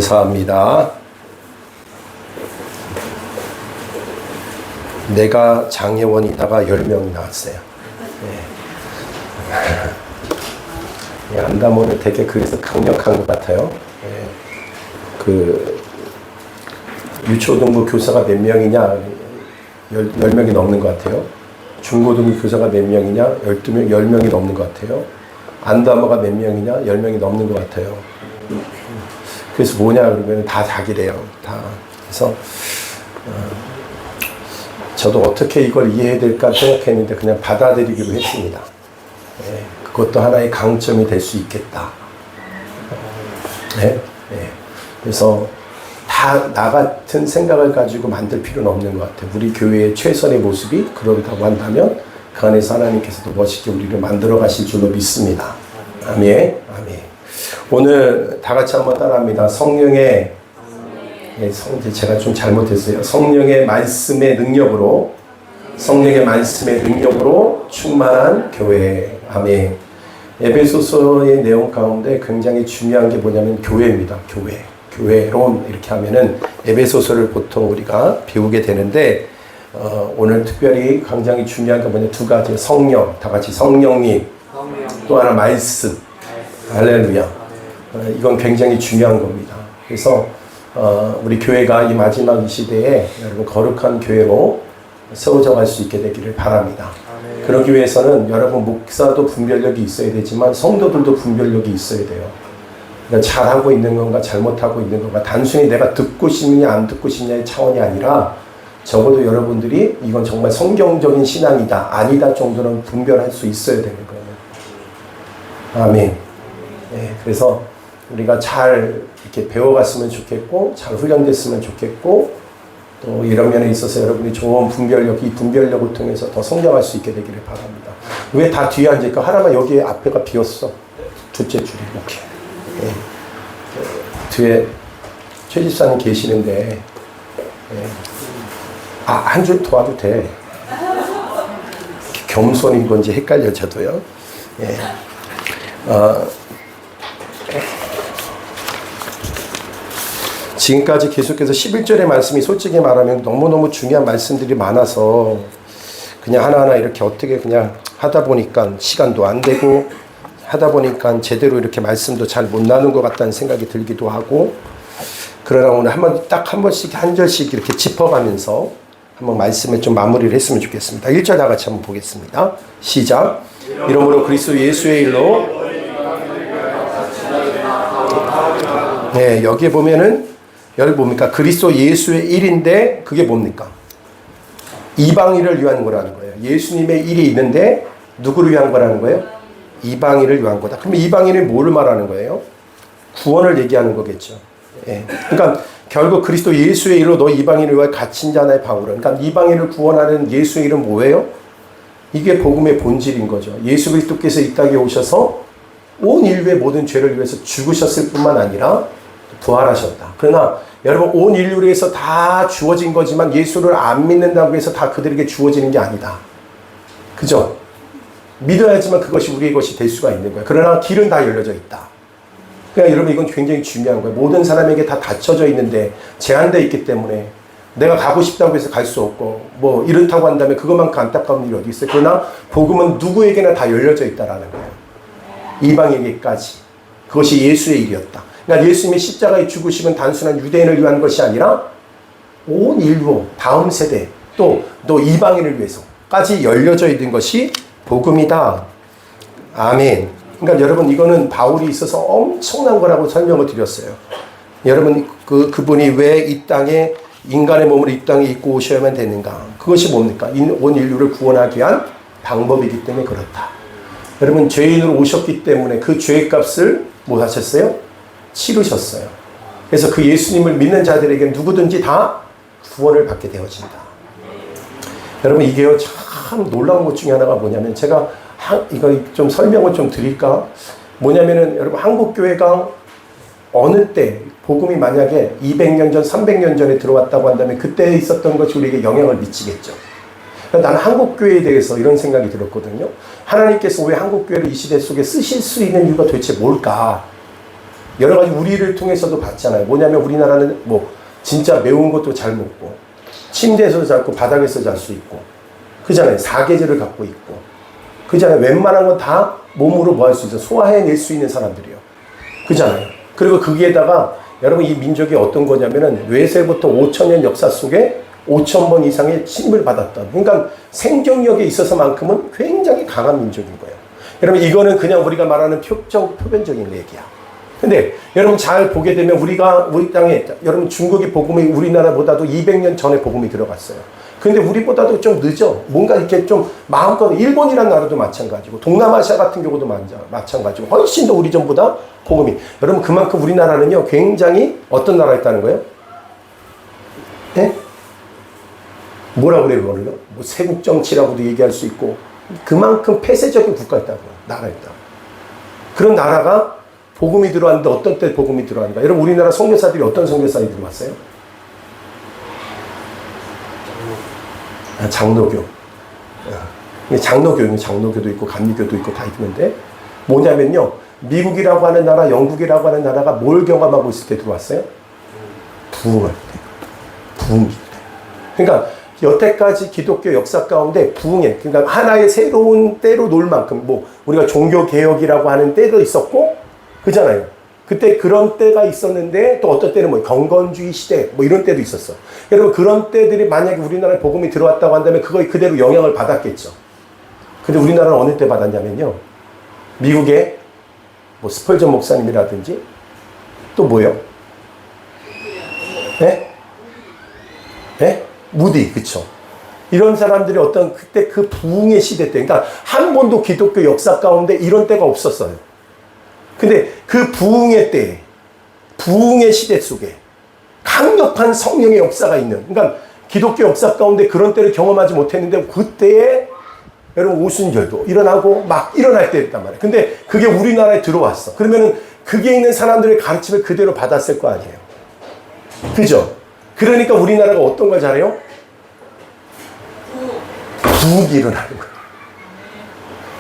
감사합니다. 내가 장애원이다가 10명이 나왔어요. 네. 안다모는 되게 그래서 강력한 것 같아요. 네. 그 유초등부 교사가 몇 명이냐? 10명이 넘는 것 같아요. 중고등부 교사가 몇 명이냐? 10명이 넘는 것 같아요. 안다모가 몇 명이냐? 10명이 넘는 것 같아요. 그래서 뭐냐 그러면 다 자기래요. 다. 그래서 저도 어떻게 이걸 이해해야 될까 생각했는데 그냥 받아들이기로 했습니다. 네, 그것도 하나의 강점이 될 수 있겠다. 네, 네. 그래서 다 나 같은 생각을 가지고 만들 필요는 없는 것 같아요. 우리 교회의 최선의 모습이 그러다고 한다면 그 안에서 하나님께서도 멋있게 우리를 만들어 가실 줄로 믿습니다. 아멘. 아멘. 오늘 다 같이 한번 따라합니다. 성령의 제가 좀 잘못했어요. 성령의 말씀의 능력으로 충만한 교회. 아멘. 에베소서의 내용 가운데 굉장히 중요한 게 뭐냐면 교회입니다. 교회론 이렇게 하면은 에베소서를 보통 우리가 배우게 되는데 오늘 특별히 굉장히 중요한 게 뭐냐 두 가지. 성령, 다 같이 성령님, 또 하나 말씀. 할렐루야. 이건 굉장히 중요한 겁니다. 그래서 우리 교회가 이 마지막 시대에 여러분 거룩한 교회로 세워져 갈 수 있게 되기를 바랍니다. 아멘. 그러기 위해서는 여러분 목사도 분별력이 있어야 되지만 성도들도 분별력이 있어야 돼요. 그러니까 잘하고 있는 건가 잘못하고 있는 건가 단순히 내가 듣고 싶느냐 안 듣고 싶느냐의 차원이 아니라 적어도 여러분들이 이건 정말 성경적인 신앙이다 아니다 정도는 분별할 수 있어야 되는 거예요. 아멘. 네, 그래서 우리가 잘 이렇게 배워갔으면 좋겠고 잘 훈련됐으면 좋겠고 또 이런 면에 있어서 여러분이 좋은 분별력, 이 분별력을 통해서 더 성장할 수 있게 되기를 바랍니다. 왜 다 뒤에 앉을까? 하나만 여기에 앞에가 비었어. 둘째 줄이 이렇게. 네. 뒤에 최 집사님 계시는데 한 줄 도와도 돼. 겸손인 건지 헷갈려 저도요. 네. 지금까지 계속해서 11절의 말씀이 솔직히 말하면 너무너무 중요한 말씀들이 많아서 그냥 하나하나 이렇게 어떻게 그냥 하다 보니까 시간도 안 되고 하다 보니까 제대로 이렇게 말씀도 잘 못 나눈 것 같다는 생각이 들기도 하고 그러나 오늘 딱 한 번씩 한 절씩 이렇게 짚어가면서 한번 말씀을 좀 마무리를 했으면 좋겠습니다. 1절 다 같이 한번 보겠습니다. 시작. 이러므로 그리스도 예수의 일로 네, 여기에 보면은 여기 뭡니까? 그리스도 예수의 일인데 그게 뭡니까? 이방인을 위한 거라는 거예요. 예수님의 일이 있는데 누구를 위한 거라는 거예요? 이방인을 위한 거다. 그럼 이방인이 뭐를 말하는 거예요? 구원을 얘기하는 거겠죠. 예. 그러니까 결국 그리스도 예수의 일로 너 이방인을 위하여 갇힌 자나의 바울은 그러니까 이방인을 구원하는 예수의 일은 뭐예요? 이게 복음의 본질인 거죠. 예수 그리스도께서 이 땅에 오셔서 온 인류의 모든 죄를 위해서 죽으셨을 뿐만 아니라 부활하셨다. 그러나 여러분 온 인류를 위해서 다 주어진 거지만 예수를 안 믿는다고 해서 다 그들에게 주어지는 게 아니다. 그죠? 믿어야지만 그것이 우리의 것이 될 수가 있는 거예요. 그러나 길은 다 열려져 있다. 그러니까 여러분 이건 굉장히 중요한 거예요. 모든 사람에게 다 닫혀져 있는데 제한되어 있기 때문에 내가 가고 싶다고 해서 갈 수 없고 뭐 이렇다고 한다면 그것만큼 안타까운 일이 어디 있어요. 그러나 복음은 누구에게나 다 열려져 있다라는 거예요. 이방에게까지. 그것이 예수의 일이었다. 그러니까 예수님의 십자가의 죽으심은 단순한 유대인을 위한 것이 아니라 온 인류, 다음 세대, 또 이방인을 위해서까지 열려져 있는 것이 복음이다. 아멘. 그러니까 여러분 이거는 바울이 있어서 엄청난 거라고 설명을 드렸어요. 여러분 그분이 왜 이 땅에 인간의 몸을 이 땅에 입고 오셔야만 되는가? 그것이 뭡니까? 온 인류를 구원하기 위한 방법이기 때문에 그렇다. 여러분 죄인으로 오셨기 때문에 그 죄의 값을 뭐 하셨어요? 치르셨어요. 그래서 그 예수님을 믿는 자들에게 누구든지 다 구원을 받게 되어진다. 여러분 이게요 참 놀라운 것 중에 하나가 뭐냐면 제가 이거 좀 설명을 좀 드릴까? 뭐냐면은 여러분 한국교회가 어느 때 복음이 만약에 200년 전, 300년 전에 들어왔다고 한다면 그때 있었던 것이 우리에게 영향을 미치겠죠. 나는 한국교회에 대해서 이런 생각이 들었거든요. 하나님께서 왜 한국교회를 이 시대 속에 쓰실 수 있는 이유가 도대체 뭘까? 여러 가지 우리를 통해서도 봤잖아요. 뭐냐면 우리나라는 뭐 진짜 매운 것도 잘 먹고 침대에서 자고 바닥에서 잘 수 있고 그잖아요. 사계절을 갖고 있고 그잖아요. 웬만한 건 다 몸으로 뭐 할 수 있어 소화해낼 수 있는 사람들이요. 그잖아요. 그리고 거기에다가 여러분 이 민족이 어떤 거냐면은 외세부터 5,000년 역사 속에 5,000번 이상의 침을 받았던 그러니까 생존력에 있어서만큼은 굉장히 강한 민족인 거예요. 여러분 이거는 그냥 우리가 말하는 표면적인 얘기야. 근데 여러분 잘 보게 되면 우리 땅에 여러분 중국의 복음이 우리나라보다도 200년 전에 복음이 들어갔어요. 근데 우리보다도 좀 늦어. 뭔가 이렇게 좀 마음껏 일본이라는 나라도 마찬가지고 동남아시아 같은 경우도 마찬가지고 훨씬 더 우리 전보다 복음이 여러분 그만큼 우리나라는요 굉장히 어떤 나라였다는 거예요? 네? 뭐라 그래요 그걸로? 뭐 세국 정치라고도 얘기할 수 있고 그만큼 폐쇄적인 국가였다고요. 나라였다. 그런 나라가 복음이 들어왔는데 어떤 때 복음이 들어왔는가? 여러분 우리나라 선교사들이 어떤 선교사들이 들어왔어요? 장로교. 장로교도 있고 감리교도 있고 다 있는데 뭐냐면요. 미국이라고 하는 나라, 영국이라고 하는 나라가 뭘 경험하고 있을 때 들어왔어요? 부흥할 때. 부흥일 때. 그러니까 여태까지 기독교 역사 가운데 부흥에 그러니까 하나의 새로운 때로 놀 만큼 뭐 우리가 종교개혁이라고 하는 때도 있었고 그잖아요. 그때 그런 때가 있었는데 또 어떤 때는 뭐 경건주의 시대 뭐 이런 때도 있었어. 여러분 그런 때들이 만약에 우리나라에 복음이 들어왔다고 한다면 그거에 그대로 영향을 받았겠죠. 근데 우리나라는 어느 때 받았냐면요. 미국의 뭐 스펄전 목사님이라든지 또 뭐요? 네? 네? 무디 그쵸. 이런 사람들이 어떤 그때 그 부흥의 시대 때 그러니까 한 번도 기독교 역사 가운데 이런 때가 없었어요. 근데 그 부흥의 때, 부흥의 시대 속에 강력한 성령의 역사가 있는, 그러니까 기독교 역사 가운데 그런 때를 경험하지 못했는데 그때에 여러분 오순절도 일어나고 막 일어날 때였단 말이에요. 근데 그게 우리나라에 들어왔어. 그러면은 그게 있는 사람들의 가르침을 그대로 받았을 거 아니에요. 그죠? 그러니까 우리나라가 어떤 걸 잘해요? 부흥이 일어나는 거예요.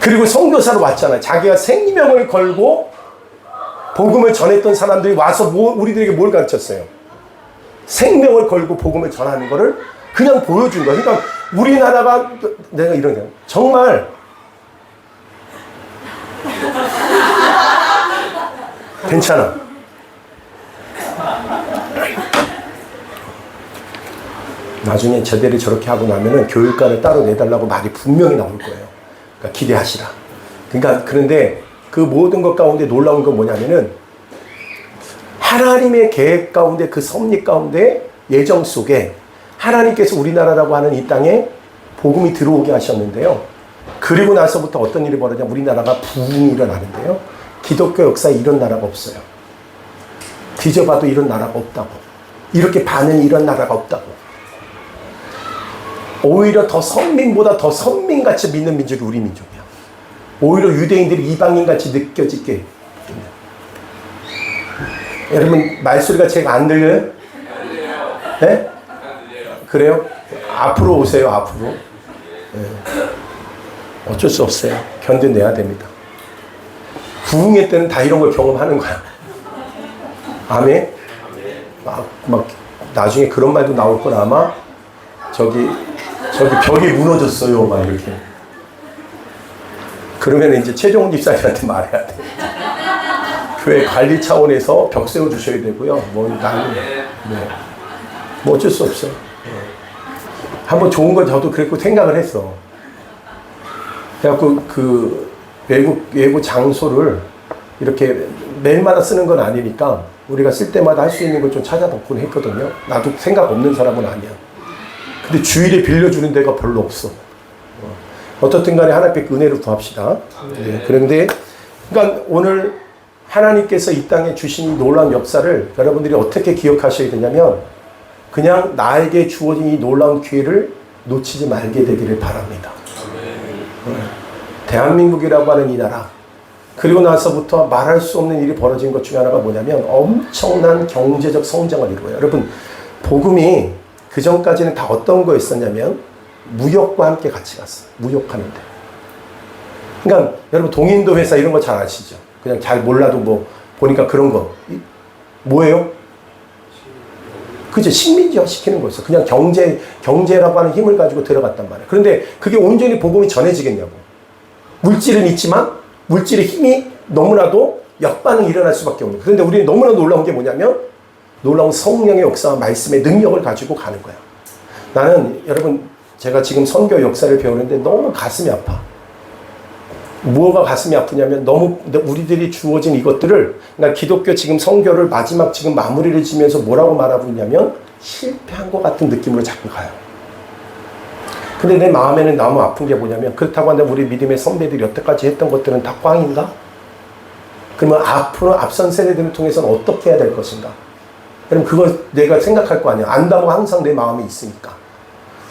그리고 선교사로 왔잖아요. 자기가 생명을 걸고 복음을 전했던 사람들이 와서 우리들에게 뭘 가르쳤어요? 생명을 걸고 복음을 전하는 거를 그냥 보여준 거예요. 그러니까 우리나라가 내가 이런 게 정말 괜찮아. 나중에 제대로 저렇게 하고 나면은 교육관을 따로 내달라고 말이 분명히 나올 거예요. 그러니까 기대하시라. 그러니까 그런데 그 모든 것 가운데 놀라운 건 뭐냐면은 하나님의 계획 가운데 그 섭리 가운데 예정 속에 하나님께서 우리나라라고 하는 이 땅에 복음이 들어오게 하셨는데요. 그리고 나서부터 어떤 일이 벌어지냐 우리나라가 부흥이 일어나는데요. 기독교 역사에 이런 나라가 없어요. 뒤져봐도 이런 나라가 없다고. 이렇게 반응이 이런 나라가 없다고. 오히려 더 선민보다 더 선민같이 믿는 민족이 우리 민족이야. 오히려 유대인들이 이방인같이 느껴지게. 여러분 말소리가 제가 안 들려요? 네? 그래요? 앞으로 오세요. 앞으로. 네. 어쩔 수 없어요. 견뎌내야 됩니다. 부흥의 때는 다 이런 걸 경험하는 거야. 아멘? 막 나중에 그런 말도 나올 거라 아마 저기 벽이 무너졌어요. 막 이렇게. 그러면 이제 최종훈 집사님한테 말해야 돼. 교회 관리 차원에서 벽 세워주셔야 되고요. 뭐 나는 뭐 어쩔 수 없어요. 한번 좋은 건 저도 그랬고 생각을 했어. 그래갖고 그 외부 장소를 이렇게 매일마다 쓰는 건 아니니까 우리가 쓸 때마다 할 수 있는 걸 좀 찾아보곤 했거든요. 나도 생각 없는 사람은 아니야. 근데 주일에 빌려주는 데가 별로 없어. 어떻든 간에 하나님께 은혜를 구합시다. 네, 그런데 그러니까 오늘 하나님께서 이 땅에 주신 놀라운 역사를 여러분들이 어떻게 기억하셔야 되냐면 그냥 나에게 주어진 이 놀라운 기회를 놓치지 말게 되기를 바랍니다. 대한민국이라고 하는 이 나라 그리고 나서부터 말할 수 없는 일이 벌어진 것 중에 하나가 뭐냐면 엄청난 경제적 성장을 이루어요. 여러분 복음이 그 전까지는 다 어떤 거였었냐면 무역과 함께 같이 갔어요. 무역하는데. 그러니까 여러분 동인도 회사 이런 거 잘 아시죠? 그냥 잘 몰라도 뭐 보니까 그런 거 뭐예요? 그죠? 식민지화 시키는 거였어. 그냥 경제라고 하는 힘을 가지고 들어갔단 말이에요. 그런데 그게 온전히 복음이 전해지겠냐고. 물질은 있지만 물질의 힘이 너무나도 역반응이 일어날 수밖에 없는 거예요. 그런데 우리는 너무나 놀라운 게 뭐냐면 놀라운 성령의 역사와 말씀의 능력을 가지고 가는 거야. 나는 여러분 제가 지금 선교 역사를 배우는데 너무 가슴이 아파. 뭐가 가슴이 아프냐면 너무 우리들이 주어진 이것들을 그러니까 기독교 지금 선교를 마지막 지금 마무리를 지면서 뭐라고 말하고 있냐면 실패한 것 같은 느낌으로 자꾸 가요. 근데 내 마음에는 너무 아픈 게 뭐냐면 그렇다고 한다면 우리 믿음의 선배들이 여태까지 했던 것들은 다 꽝인가? 그러면 앞으로 앞선 세대들을 통해서는 어떻게 해야 될 것인가? 그럼 그걸 내가 생각할 거 아니야. 안다모가 항상 내 마음에 있으니까.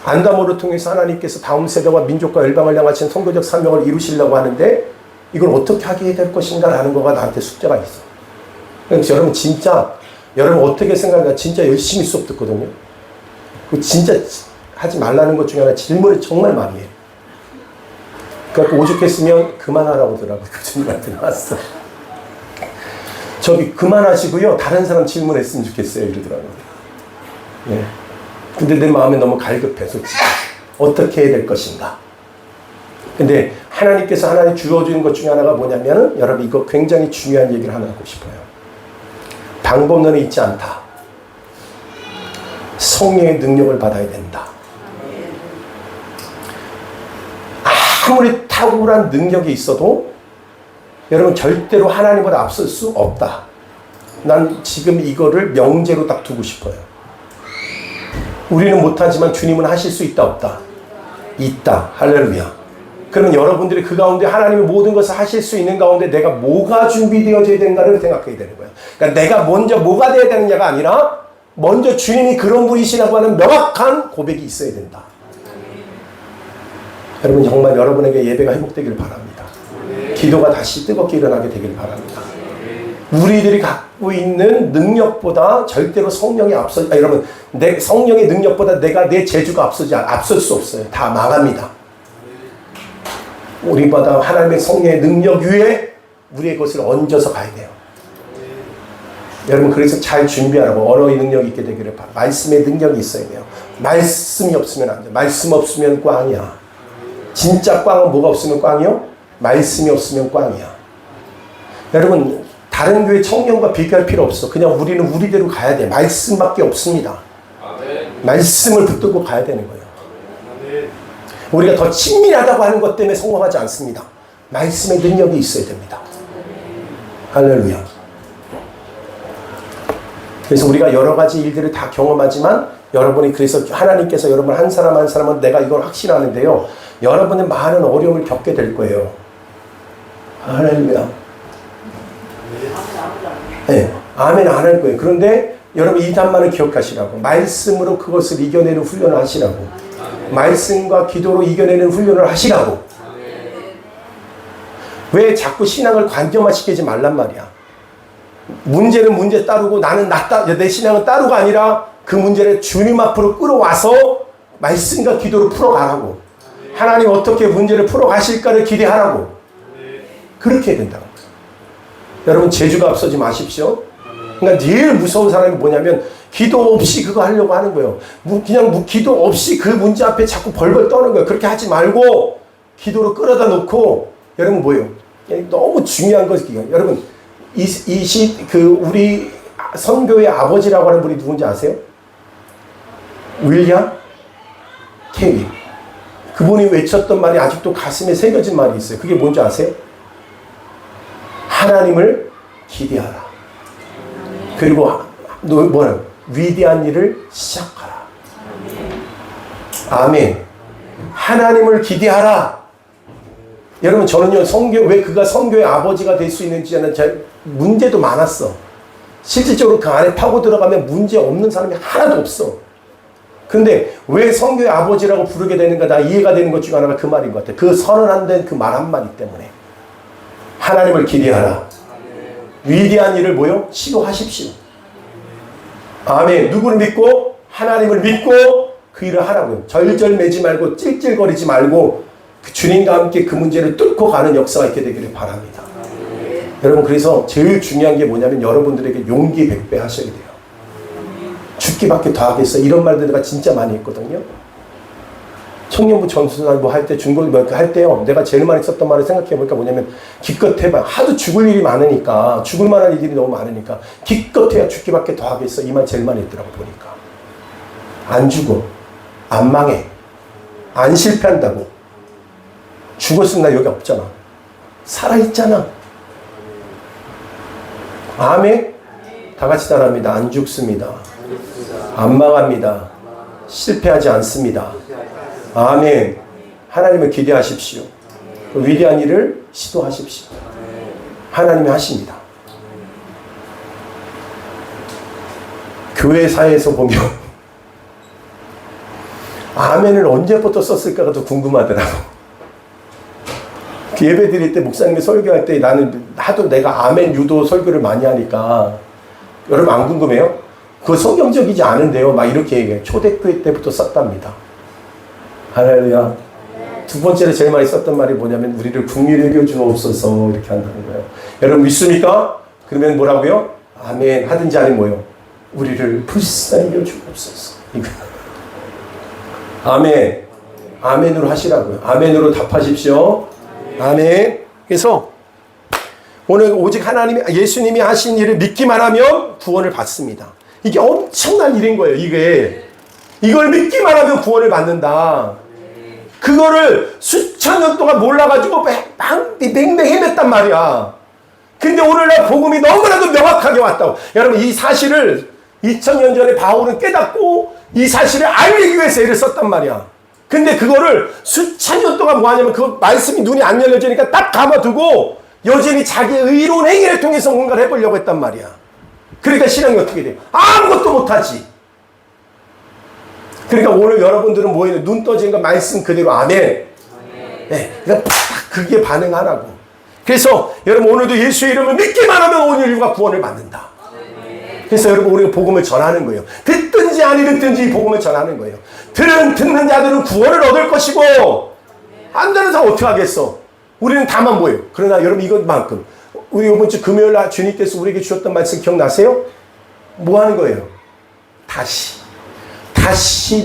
안다모를 통해서 하나님께서 다음 세대와 민족과 열방을 향하신 선교적 사명을 이루시려고 하는데 이걸 어떻게 하게 될 것인가 라는 거가 나한테 숙제가 있어. 그래서 여러분 진짜 여러분 어떻게 생각하냐 진짜 열심히 수업 듣거든요. 진짜 하지 말라는 것 중에 하나 질문을 정말 많이 해. 그래서 오죽했으면 그만하라고 하더라고요. 교수님한테 나왔어. 저기 그만하시고요. 다른 사람 질문했으면 좋겠어요. 이러더라고요. 예. 근데 내 마음에 너무 갈급해서 어떻게 해야 될 것인가. 근데 하나님께서 하나님 주어주는 것 중에 하나가 뭐냐면 여러분 이거 굉장히 중요한 얘기를 하나 하고 싶어요. 방법론은 있지 않다. 성령의 능력을 받아야 된다. 아무리 탁월한 능력이 있어도 여러분 절대로 하나님보다 앞설 수 없다. 난 지금 이거를 명제로 딱 두고 싶어요. 우리는 못하지만 주님은 하실 수 있다 없다? 있다. 할렐루야. 그러면 여러분들이 그 가운데 하나님의 모든 것을 하실 수 있는 가운데 내가 뭐가 준비되어져야 되는가를 생각해야 되는 거예요. 그러니까 내가 먼저 뭐가 되어야 되느냐가 아니라 먼저 주님이 그런 분이시라고 하는 명확한 고백이 있어야 된다. 여러분 정말 여러분에게 예배가 회복되기를 바랍니다. 기도가 다시 뜨겁게 일어나게 되기를 바랍니다. 우리들이 갖고 있는 능력보다 절대로 성령이 여러분 내 성령의 능력보다 내 재주가 앞설 수 없어요. 다 망합니다. 우리보다 하나님의 성령의 능력 위에 우리의 것을 얹어서 가야 돼요. 여러분 그래서 잘 준비하라고 언어의 능력이 있게 되기를 바랍니다. 말씀의 능력이 있어야 돼요. 말씀이 없으면 안 돼요. 말씀 없으면 꽝이야. 진짜 꽝은 뭐가 없으면 꽝이요? 말씀이 없으면 꽝이야. 여러분 다른 교회 청년과 비교할 필요 없어. 그냥 우리는 우리대로 가야 돼. 말씀밖에 없습니다. 말씀을 붙들고 가야 되는 거예요. 우리가 더 친밀하다고 하는 것 때문에 성공하지 않습니다. 말씀의 능력이 있어야 됩니다. 할렐루야. 그래서 우리가 여러 가지 일들을 다 경험하지만 여러분이 그래서 하나님께서 여러분 한 사람 한 사람은 내가 이걸 확신하는데요. 여러분은 많은 어려움을 겪게 될 거예요. 할렐루야. 네, 아멘 안 할 거예요. 그런데 여러분 이 단만을 기억하시라고. 말씀으로 그것을 이겨내는 훈련을 하시라고. 말씀과 기도로 이겨내는 훈련을 하시라고. 왜 자꾸 신앙을 관점화시키지 말란 말이야. 문제는 문제 따르고 나는 내 신앙은 따르가 아니라 그 문제를 주님 앞으로 끌어와서 말씀과 기도로 풀어가라고. 하나님 어떻게 문제를 풀어가실까를 기대하라고. 그렇게 해야 된다고. 여러분 재주가 앞서지 마십시오. 그러니까 제일 무서운 사람이 뭐냐면 기도 없이 그거 하려고 하는 거예요. 그냥 기도 없이 그 문제 앞에 자꾸 벌벌 떠는 거예요. 그렇게 하지 말고 기도로 끌어다 놓고 여러분 뭐예요? 너무 중요한 것이요. 여러분 우리 선교의 아버지라고 하는 분이 누군지 아세요? 윌리엄 케리. 그분이 외쳤던 말이 아직도 가슴에 새겨진 말이 있어요. 그게 뭔지 아세요? 하나님을 기대하라. 그리고 뭐예요? 위대한 일을 시작하라. 아멘. 하나님을 기대하라. 여러분 저는요 왜 그가 선교의 아버지가 될 수 있는지는 문제도 많았어. 실질적으로 그 안에 파고 들어가면 문제 없는 사람이 하나도 없어. 근데 왜 선교의 아버지라고 부르게 되는가 나 이해가 되는 것 중에 하나가 그 말인 것 같아. 그 선언한 그 말 한마디 때문에. 하나님을 기대하라. 위대한 일을 뭐요? 시도하십시오. 아멘. 누구를 믿고? 하나님을 믿고 그 일을 하라고요. 절절매지 말고 찔찔거리지 말고 그 주님과 함께 그 문제를 뚫고 가는 역사가 있게 되기를 바랍니다. 여러분, 그래서 제일 중요한 게 뭐냐면 여러분들에게 용기 100배 하셔야 돼요. 죽기밖에 더 하겠어. 이런 말들 내가 진짜 많이 했거든요. 청년부 전수사 뭐 할 때, 중고등 뭐 할 때요. 내가 제일 많이 썼던 말을 생각해보니까 뭐냐면, 기껏해봐. 하도 죽을 일이 많으니까, 죽을 만한 일이 너무 많으니까, 기껏해야 죽기밖에 더 하겠어. 이 말 제일 많이 했더라고, 보니까. 안 죽어. 안 망해. 안 실패한다고. 죽었으면 나 여기 없잖아. 살아있잖아. 아멘? 다 같이 따라합니다. 안 죽습니다. 안 망합니다. 실패하지 않습니다. 아멘. 하나님을 기대하십시오. 그 위대한 일을 시도하십시오. 하나님이 하십니다. 교회사에서 보면 아멘을 언제부터 썼을까가 더 궁금하더라고. 예배 드릴 때 목사님이 설교할 때 나는 하도 내가 아멘 유도 설교를 많이 하니까 여러분 안 궁금해요? 그거 성경적이지 않은데요. 막 이렇게 얘기해요. 초대교회 때부터 썼답니다. 할렐루야. 두 번째로 제일 많이 썼던 말이 뭐냐면 우리를 긍휼히 여겨주옵소서 이렇게 한다는 거예요. 여러분 믿습니까? 그러면 뭐라고요? 아멘 하든지 아니면 뭐요? 우리를 불쌍히 여겨주옵소서. 아멘. 아멘으로 하시라고요. 아멘으로 답하십시오. 아멘. 그래서 오늘 오직 하나님이 예수님이 하신 일을 믿기만 하면 구원을 받습니다. 이게 엄청난 일인 거예요. 이걸 믿기만 하면 구원을 받는다. 그거를 수천 년 동안 몰라가지고 맹맹 헤맸단 말이야. 근데 오늘날 복음이 너무나도 명확하게 왔다고. 여러분 이 사실을 2000년 전에 바울은 깨닫고 이 사실을 알리기 위해서 애를 썼단 말이야. 근데 그거를 수천 년 동안 뭐 하냐면 그 말씀이 눈이 안 열려지니까 딱 감아두고 여전히 자기의 의로운 행위를 통해서 뭔가를 해보려고 했단 말이야. 그러니까 신앙이 어떻게 돼요? 아무것도 못하지. 그러니까 오늘 여러분들은 뭐예요? 눈 떠진 거 말씀 그대로 아멘. 네, 그러니까 그게 반응하라고. 그래서 여러분 오늘도 예수의 이름을 믿기만 하면 오늘 인류가 구원을 받는다. 그래서 여러분 우리가 복음을 전하는 거예요. 듣든지 아니 듣든지 이 복음을 전하는 거예요. 듣는 자들은 구원을 얻을 것이고 안 되는 사람 어떻게 하겠어? 우리는 다만 뭐예요? 그러나 여러분 이것만큼 우리 이번 주 금요일 날 주님께서 우리에게 주셨던 말씀 기억나세요? 뭐 하는 거예요? 다시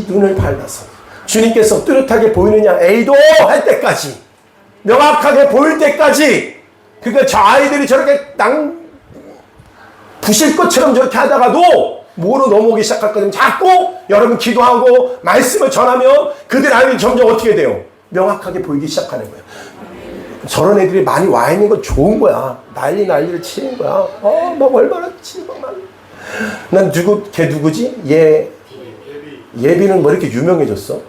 눈을 발라서 주님께서 뚜렷하게 보이느냐 에이도 할 때까지 명확하게 보일 때까지. 그러니까 저 아이들이 저렇게 부실 것처럼 저렇게 하다가도 뭐로 넘어오기 시작할거든요. 자꾸 여러분 기도하고 말씀을 전하면 그들 아이들이 점점 어떻게 돼요? 명확하게 보이기 시작하는 거예요. 저런 애들이 많이 와 있는 건 좋은 거야. 난리를 치는 거야. 막 얼마나 치는 거야. 난 걔 누구지? 예비는 뭐 이렇게 유명해졌어?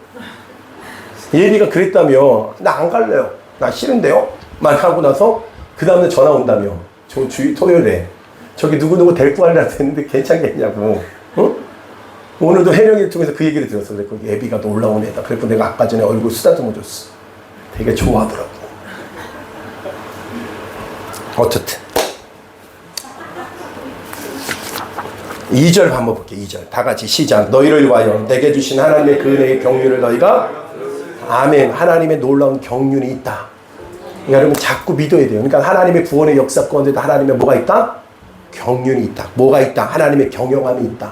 예비가 그랬다며. 나 안 갈래요. 나 싫은데요? 말 하고 나서 그 다음에 전화 온다며. 저 토요일에 저기 누구누구 데리고 가려고 했는데 괜찮겠냐고. 어? 오늘도 해령이를 통해서 그 얘기를 들었어. 그랬고 예비가 또 올라온 애다. 그래서 내가 아까 전에 얼굴 쓰다듬어 줬어. 되게 좋아하더라고. 어쨌든 2절 한번 볼게요. 2절 다 같이 시작. 너희를 위하여 내게 주신 하나님의 그 은혜의 경륜을 너희가 아멘. 하나님의 놀라운 경륜이 있다. 그러니까 여러분 자꾸 믿어야 돼요. 그러니까 하나님의 구원의 역사 가운데도 하나님의 뭐가 있다? 경륜이 있다. 뭐가 있다? 하나님의 경영함이 있다.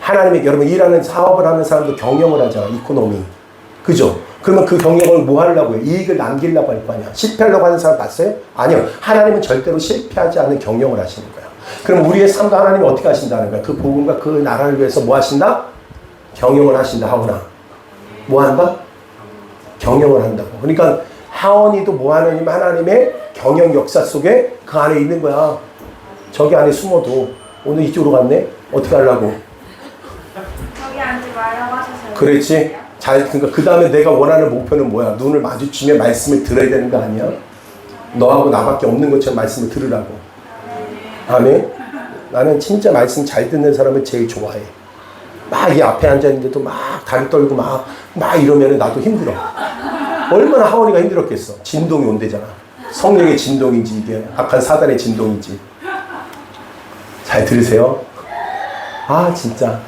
하나님의 여러분 일하는 사업을 하는 사람도 경영을 하잖아. 이코노미. 그죠? 그러면 그 경영을 뭐 하려고 해요? 이익을 남기려고 할 거 아니야. 실패하려고 하는 사람 봤어요? 아니요. 하나님은 절대로 실패하지 않는 경영을 하시는 거야. 그럼 우리의 삶도 하나님이 어떻게 하신다는 거야? 그 복음과 그 나라를 위해서 뭐 하신다? 경영을 하신다. 하오나. 뭐 한다? 경영을 한다고. 그러니까 하원이도 뭐 하느님 하나님의 경영 역사 속에 그 안에 있는 거야. 저기 안에 숨어도 오늘 이쪽으로 갔네? 어떻게 하려고? 저기 앉지 말라고 하셔서요. 그랬지? 그러니까 그 다음에 내가 원하는 목표는 뭐야? 눈을 마주치며 말씀을 들어야 되는 거 아니야? 너하고 나밖에 없는 것처럼 말씀을 들으라고. 아멘? 나는 진짜 말씀 잘 듣는 사람을 제일 좋아해. 막 이 앞에 앉아있는데도 막 다리 떨고 막 이러면 나도 힘들어. 얼마나 하원이가 힘들었겠어. 진동이 온대잖아. 성령의 진동인지 이게 악한 사단의 진동인지. 잘 들으세요? 아 진짜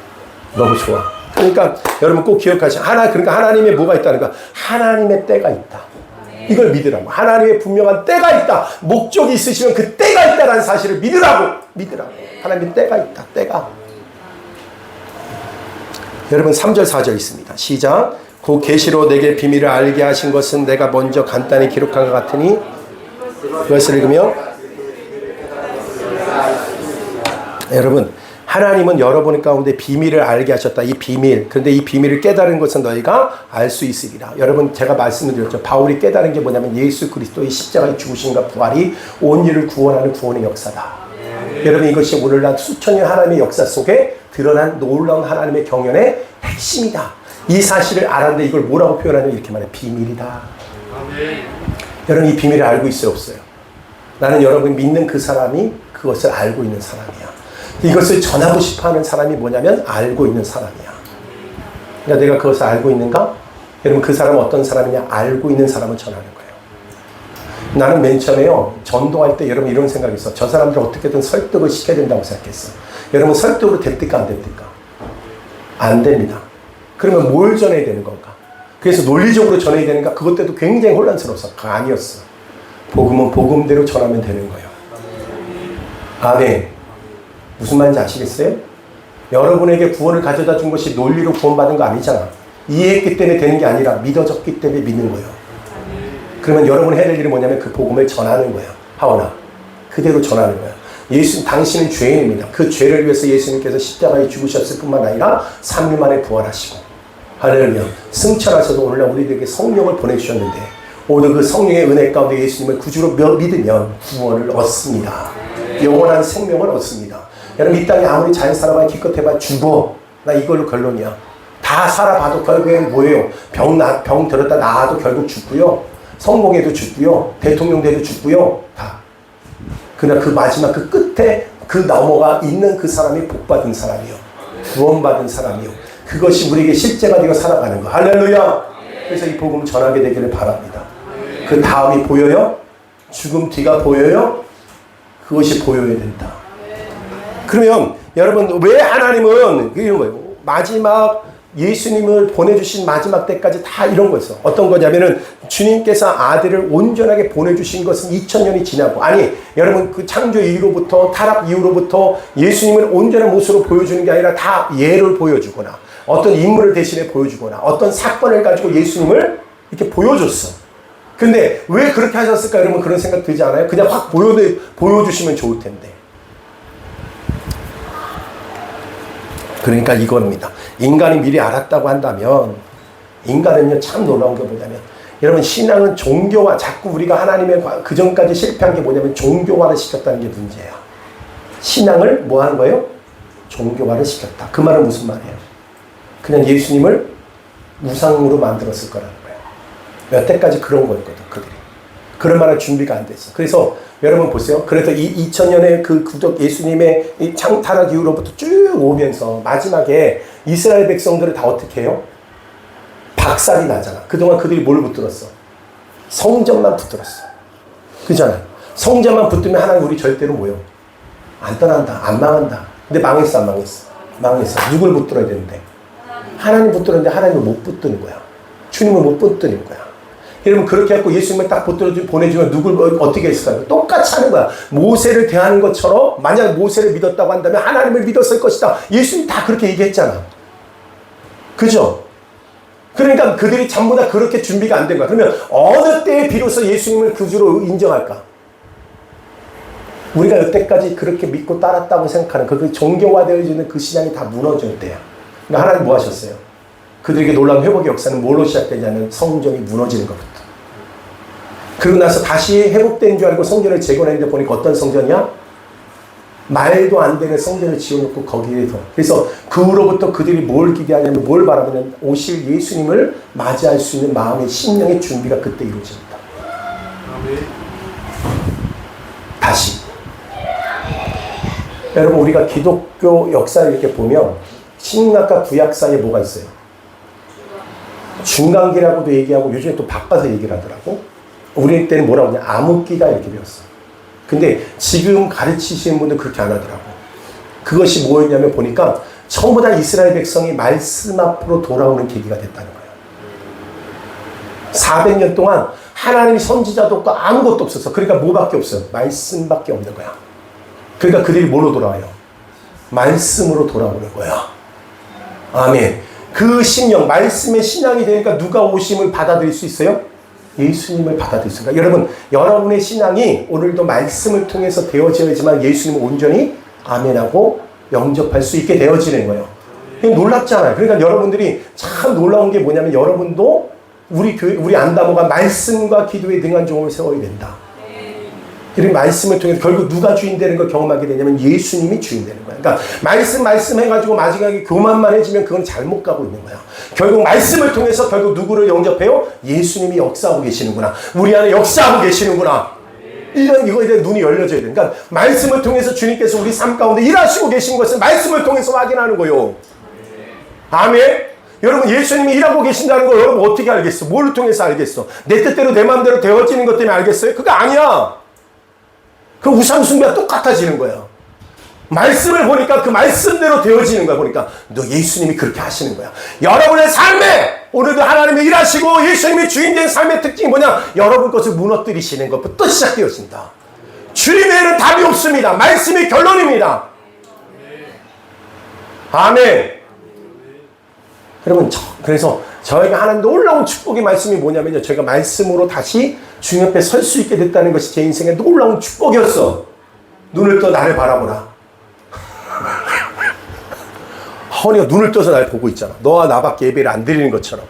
너무 좋아. 그러니까 여러분 꼭 기억하시죠. 그러니까 하나님의 뭐가 있다는 거야? 하나님의 때가 있다. 이걸 믿으라고. 하나님의 분명한 때가 있다. 목적이 있으시면 그 때가 있다라는 사실을 믿으라고. 하나님의 때가 있다. 때가. 여러분 3절 4절 있습니다. 시작. 그 계시로 내게 비밀을 알게 하신 것은 내가 먼저 간단히 기록한 것 같으니 그것을 읽으며 여러분 하나님은 여러분 가운데 비밀을 알게 하셨다. 이 비밀. 그런데 이 비밀을 깨달은 것은 너희가 알 수 있으리라. 여러분 제가 말씀을 드렸죠. 바울이 깨달은 게 뭐냐면 예수 그리스도의 십자가의 죽으심과 부활이 온 일을 구원하는 구원의 역사다. 여러분 이것이 오늘날 수천 년 하나님의 역사 속에 드러난 놀라운 하나님의 경연의 핵심이다. 이 사실을 알았는데 이걸 뭐라고 표현하냐면 이렇게 말해. 비밀이다. 여러분 이 비밀을 알고 있어요 없어요? 나는 여러분이 믿는 그 사람이 그것을 알고 있는 사람이야. 이것을 전하고 싶어하는 사람이 뭐냐면 알고 있는 사람이야. 그러니까 내가 그것을 알고 있는가? 여러분 그 사람은 어떤 사람이냐? 알고 있는 사람을 전하는 거예요. 나는 맨 처음에요 전도할 때 여러분 이런 생각이 있어. 저 사람들 어떻게든 설득을 시켜야 된다고 생각했어. 여러분 설득으로 됩니까 안 됩니까? 안 됩니다. 그러면 뭘 전해야 되는 건가? 그래서 논리적으로 전해야 되는가? 그것 때도 굉장히 혼란스러웠어. 아니었어. 복음은 복음대로 전하면 되는 거예요. 아멘. 무슨 말인지 아시겠어요? 여러분에게 구원을 가져다 준 것이 논리로 구원받은 거 아니잖아. 이해했기 때문에 되는 게 아니라 믿어졌기 때문에 믿는 거예요. 그러면 여러분이 해야 될 일은 뭐냐면 그 복음을 전하는 거야. 하오나 그대로 전하는 거야. 당신은 죄인입니다. 그 죄를 위해서 예수님께서 십자가에 죽으셨을 뿐만 아니라 3일 만에 부활하시고 할렐루야 승천하셔서 오늘날 우리들에게 성령을 보내주셨는데 오늘 그 성령의 은혜 가운데 예수님을 구주로 믿으면 구원을 얻습니다. 영원한 생명을 얻습니다. 여러분 이 땅에 아무리 잘 살아봐 기껏 해봐 죽어. 나 이걸로 결론이야. 다 살아봐도 결국엔 뭐예요? 병 들었다 나아도 결국 죽고요. 성공해도 죽고요. 대통령 돼도 죽고요. 다. 그러나 그 마지막 그 끝에 그 넘어가 있는 그 사람이 복받은 사람이요. 구원받은 사람이요. 그것이 우리에게 실제가 되어 살아가는 거. 할렐루야. 그래서 이 복음 전하게 되기를 바랍니다. 그 다음이 보여요? 죽음 뒤가 보여요? 그것이 보여야 된다. 그러면 여러분 왜 하나님은 이런 거예요. 마지막 예수님을 보내주신 마지막 때까지 다 이런 거였어. 어떤 거냐면은 주님께서 아들을 온전하게 보내주신 것은 2000년이 지나고 아니 여러분 그 창조 이후로부터 타락 이후로부터 예수님을 온전한 모습으로 보여주는 게 아니라 다 예를 보여주거나 어떤 인물을 대신에 보여주거나 어떤 사건을 가지고 예수님을 이렇게 보여줬어. 근데 왜 그렇게 하셨을까 여러분 그런 생각 들지 않아요? 그냥 확 보여주시면 좋을 텐데. 그러니까 이겁니다. 인간이 미리 알았다고 한다면 인간은요 참 놀라운 게 뭐냐면 여러분 신앙은 종교화 자꾸 우리가 하나님의 그 전까지 실패한 게 뭐냐면 종교화를 시켰다는 게 문제야. 신앙을 뭐 하는 거예요? 종교화를 시켰다. 그 말은 무슨 말이에요? 그냥 예수님을 우상으로 만들었을 거라는 거예요. 몇 때까지 그런 거였거든 그들이. 그럴 만한 준비가 안 됐어. 그래서 여러분 보세요. 그래서 이 2000년의 그 구적 예수님의 이 창타락 이후로부터 쭉 오면서 마지막에 이스라엘 백성들을 다 어떻게 해요? 박살이 나잖아. 그동안 그들이 뭘 붙들었어? 성전만 붙들었어. 그잖아요. 성전만 붙들면 하나님 우리 절대로 뭐요? 안 떠난다. 안 망한다. 근데 망했어 안 망했어? 망했어. 누굴 붙들어야 되는데? 하나님 붙들었는데 하나님을 못 붙드는 거야. 주님을 못 붙드는 거야. 여러분 그렇게 해갖고 예수님을 딱 보내주면 누굴 어떻게 했을까요? 똑같이 하는 거야. 모세를 대하는 것처럼 만약 모세를 믿었다고 한다면 하나님을 믿었을 것이다. 예수님이 다 그렇게 얘기했잖아. 그죠? 그러니까 그들이 전부 다 그렇게 준비가 안 된 거야. 그러면 어느 때에 비로소 예수님을 구주로 인정할까? 우리가 여태까지 그렇게 믿고 따랐다고 생각하는 그 종교화되어지는 그 신앙이 다 무너질 때야. 그러니까 하나님 뭐 하셨어요? 그들에게 놀라운 회복의 역사는 뭘로 시작되냐면 성전이 무너지는 것부터. 그러고 나서 다시 회복된 줄 알고 성전을 재건했는데 보니까 어떤 성전이야? 말도 안 되는 성전을 지어놓고 거기에서. 그래서 그 후로부터 그들이 뭘 기대하냐면 뭘 바라보면 오실 예수님을 맞이할 수 있는 마음의 심령의 준비가 그때 이루어집니다. 다시. 여러분 우리가 기독교 역사를 이렇게 보면 신약과 구약 사이에 뭐가 있어요? 중간기라고도 얘기하고 요즘에 또 바꿔서 얘기를 하더라고. 우리 때는 뭐라고 하냐? 암흑기다 이렇게 배웠어. 근데 지금 가르치시는 분들 그렇게 안 하더라고. 그것이 뭐였냐면 보니까 전부 다 이스라엘 백성이 말씀 앞으로 돌아오는 계기가 됐다는 거예요. 400년 동안 하나님이 선지자도 없고 아무것도 없었어. 그러니까 뭐밖에 없어? 말씀밖에 없는 거야. 그러니까 그들이 뭐로 돌아와요? 말씀으로 돌아오는 거야. 아멘. 그 신령, 말씀의 신앙이 되니까 누가 오심을 받아들일 수 있어요? 예수님을 받아들일 수 있어요. 여러분, 여러분의 신앙이 오늘도 말씀을 통해서 되어져야지만 예수님을 온전히 아멘하고 영접할 수 있게 되어지는 거예요. 놀랍잖아요. 그러니까 여러분들이 참 놀라운 게 뭐냐면 여러분도 우리 교회, 우리 안다모가 말씀과 기도에 능한 종을 세워야 된다. 이런 말씀을 통해서 결국 누가 주인 되는 걸 경험하게 되냐면 예수님이 주인 되는 거야. 그러니까 말씀 해가지고 마지막에 교만만 해지면 그건 잘못 가고 있는 거야. 결국 말씀을 통해서 결국 누구를 영접해요? 예수님이 역사하고 계시는구나. 우리 안에 역사하고 계시는구나. 이거에 대해 눈이 열려져야 돼. 그러니까 말씀을 통해서 주님께서 우리 삶 가운데 일하시고 계신 것을 말씀을 통해서 확인하는 거예요. 아멘. 여러분, 예수님이 일하고 계신다는 걸 여러분 어떻게 알겠어? 뭘 통해서 알겠어? 내 뜻대로 내 마음대로 되어지는 것 때문에 알겠어요? 그거 아니야. 그 우상숭배가 똑같아지는 거야. 말씀을 보니까 그 말씀대로 되어지는 거야. 보니까 너 예수님이 그렇게 하시는 거야. 여러분의 삶에 오늘도 하나님이 일하시고 예수님이 주인된 삶의 특징이 뭐냐? 여러분 것을 무너뜨리시는 것부터 시작되어진다. 주님 외에는 답이 없습니다. 말씀이 결론입니다. 아멘. 여러분, 그래서 저희가 하는 놀라운 축복의 말씀이 뭐냐면요. 저희가 말씀으로 다시 주님 앞에 설 수 있게 됐다는 것이 제 인생의 놀라운 축복이었어. 눈을 떠 나를 바라보라. 허니가 눈을 떠서 날 보고 있잖아. 너와 나밖에 예배를 안 드리는 것처럼.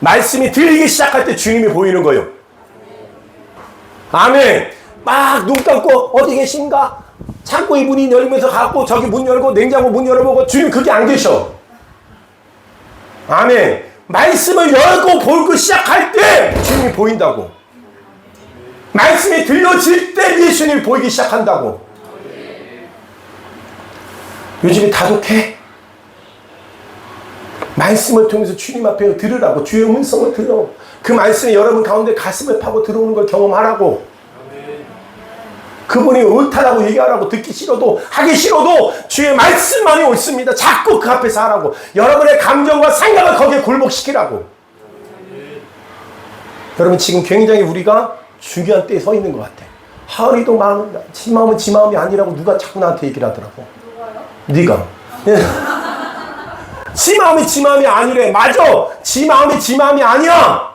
말씀이 들리기 시작할 때 주님이 보이는 거예요. 아멘. 막 눈 감고 어디 계신가? 창고의 문이 열리면서 가고 저기 문 열고 냉장고 문 열어보고 주님 그게 안 계셔. 아멘. 말씀을 열고 보고 시작할 때 주님이 보인다고. 말씀이 들려질 때 예수님이 보이기 시작한다고. 요즘에 다독해. 말씀을 통해서 주님 앞에 들으라고. 주의 음성을 들어. 그 말씀이 여러분 가운데 가슴을 파고 들어오는 걸 경험하라고. 그분이 옳다라고 얘기하라고. 듣기 싫어도 하기 싫어도 주의 말씀만이 옳습니다. 자꾸 그 앞에서 하라고. 여러분의 감정과 생각을 거기에 굴복시키라고. 여러분 지금 굉장히 우리가 중요한 때에 서 있는 것 같아. 하은이도 마음, 지 마음은 지 마음이 아니라고 누가 자꾸 나한테 얘기를 하더라고. 네가. 지 마음이 지 마음이 아니래. 맞아. 지 마음이 지 마음이 아니야.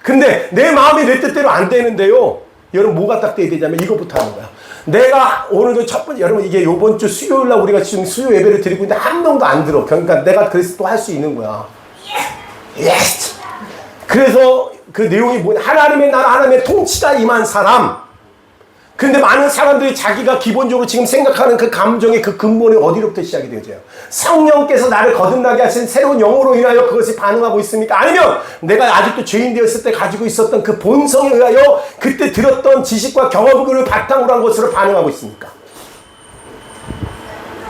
근데 내 마음이 내 뜻대로 안 되는데요. 여러분 뭐가 딱 돼야 되냐면 이것부터 하는 거야. 내가 오늘도 첫 번째, 여러분 이게 요번 주 수요일날 우리가 지금 수요 예배를 드리고 있는데 한 명도 안 들어. 그러니까 내가 그래서 또 할 수 있는 거야. 예스. 그래서 그 내용이 뭐냐. 하나님의 나라, 하나님의 통치가 임한 사람. 근데 많은 사람들이 자기가 기본적으로 지금 생각하는 그 감정의 그 근본이 어디로부터 시작이 되어져요? 성령께서 나를 거듭나게 하신 새로운 영으로 인하여 그것이 반응하고 있습니까? 아니면 내가 아직도 죄인 되었을 때 가지고 있었던 그 본성에 의하여 그때 들었던 지식과 경험을 바탕으로 한 것으로 반응하고 있습니까?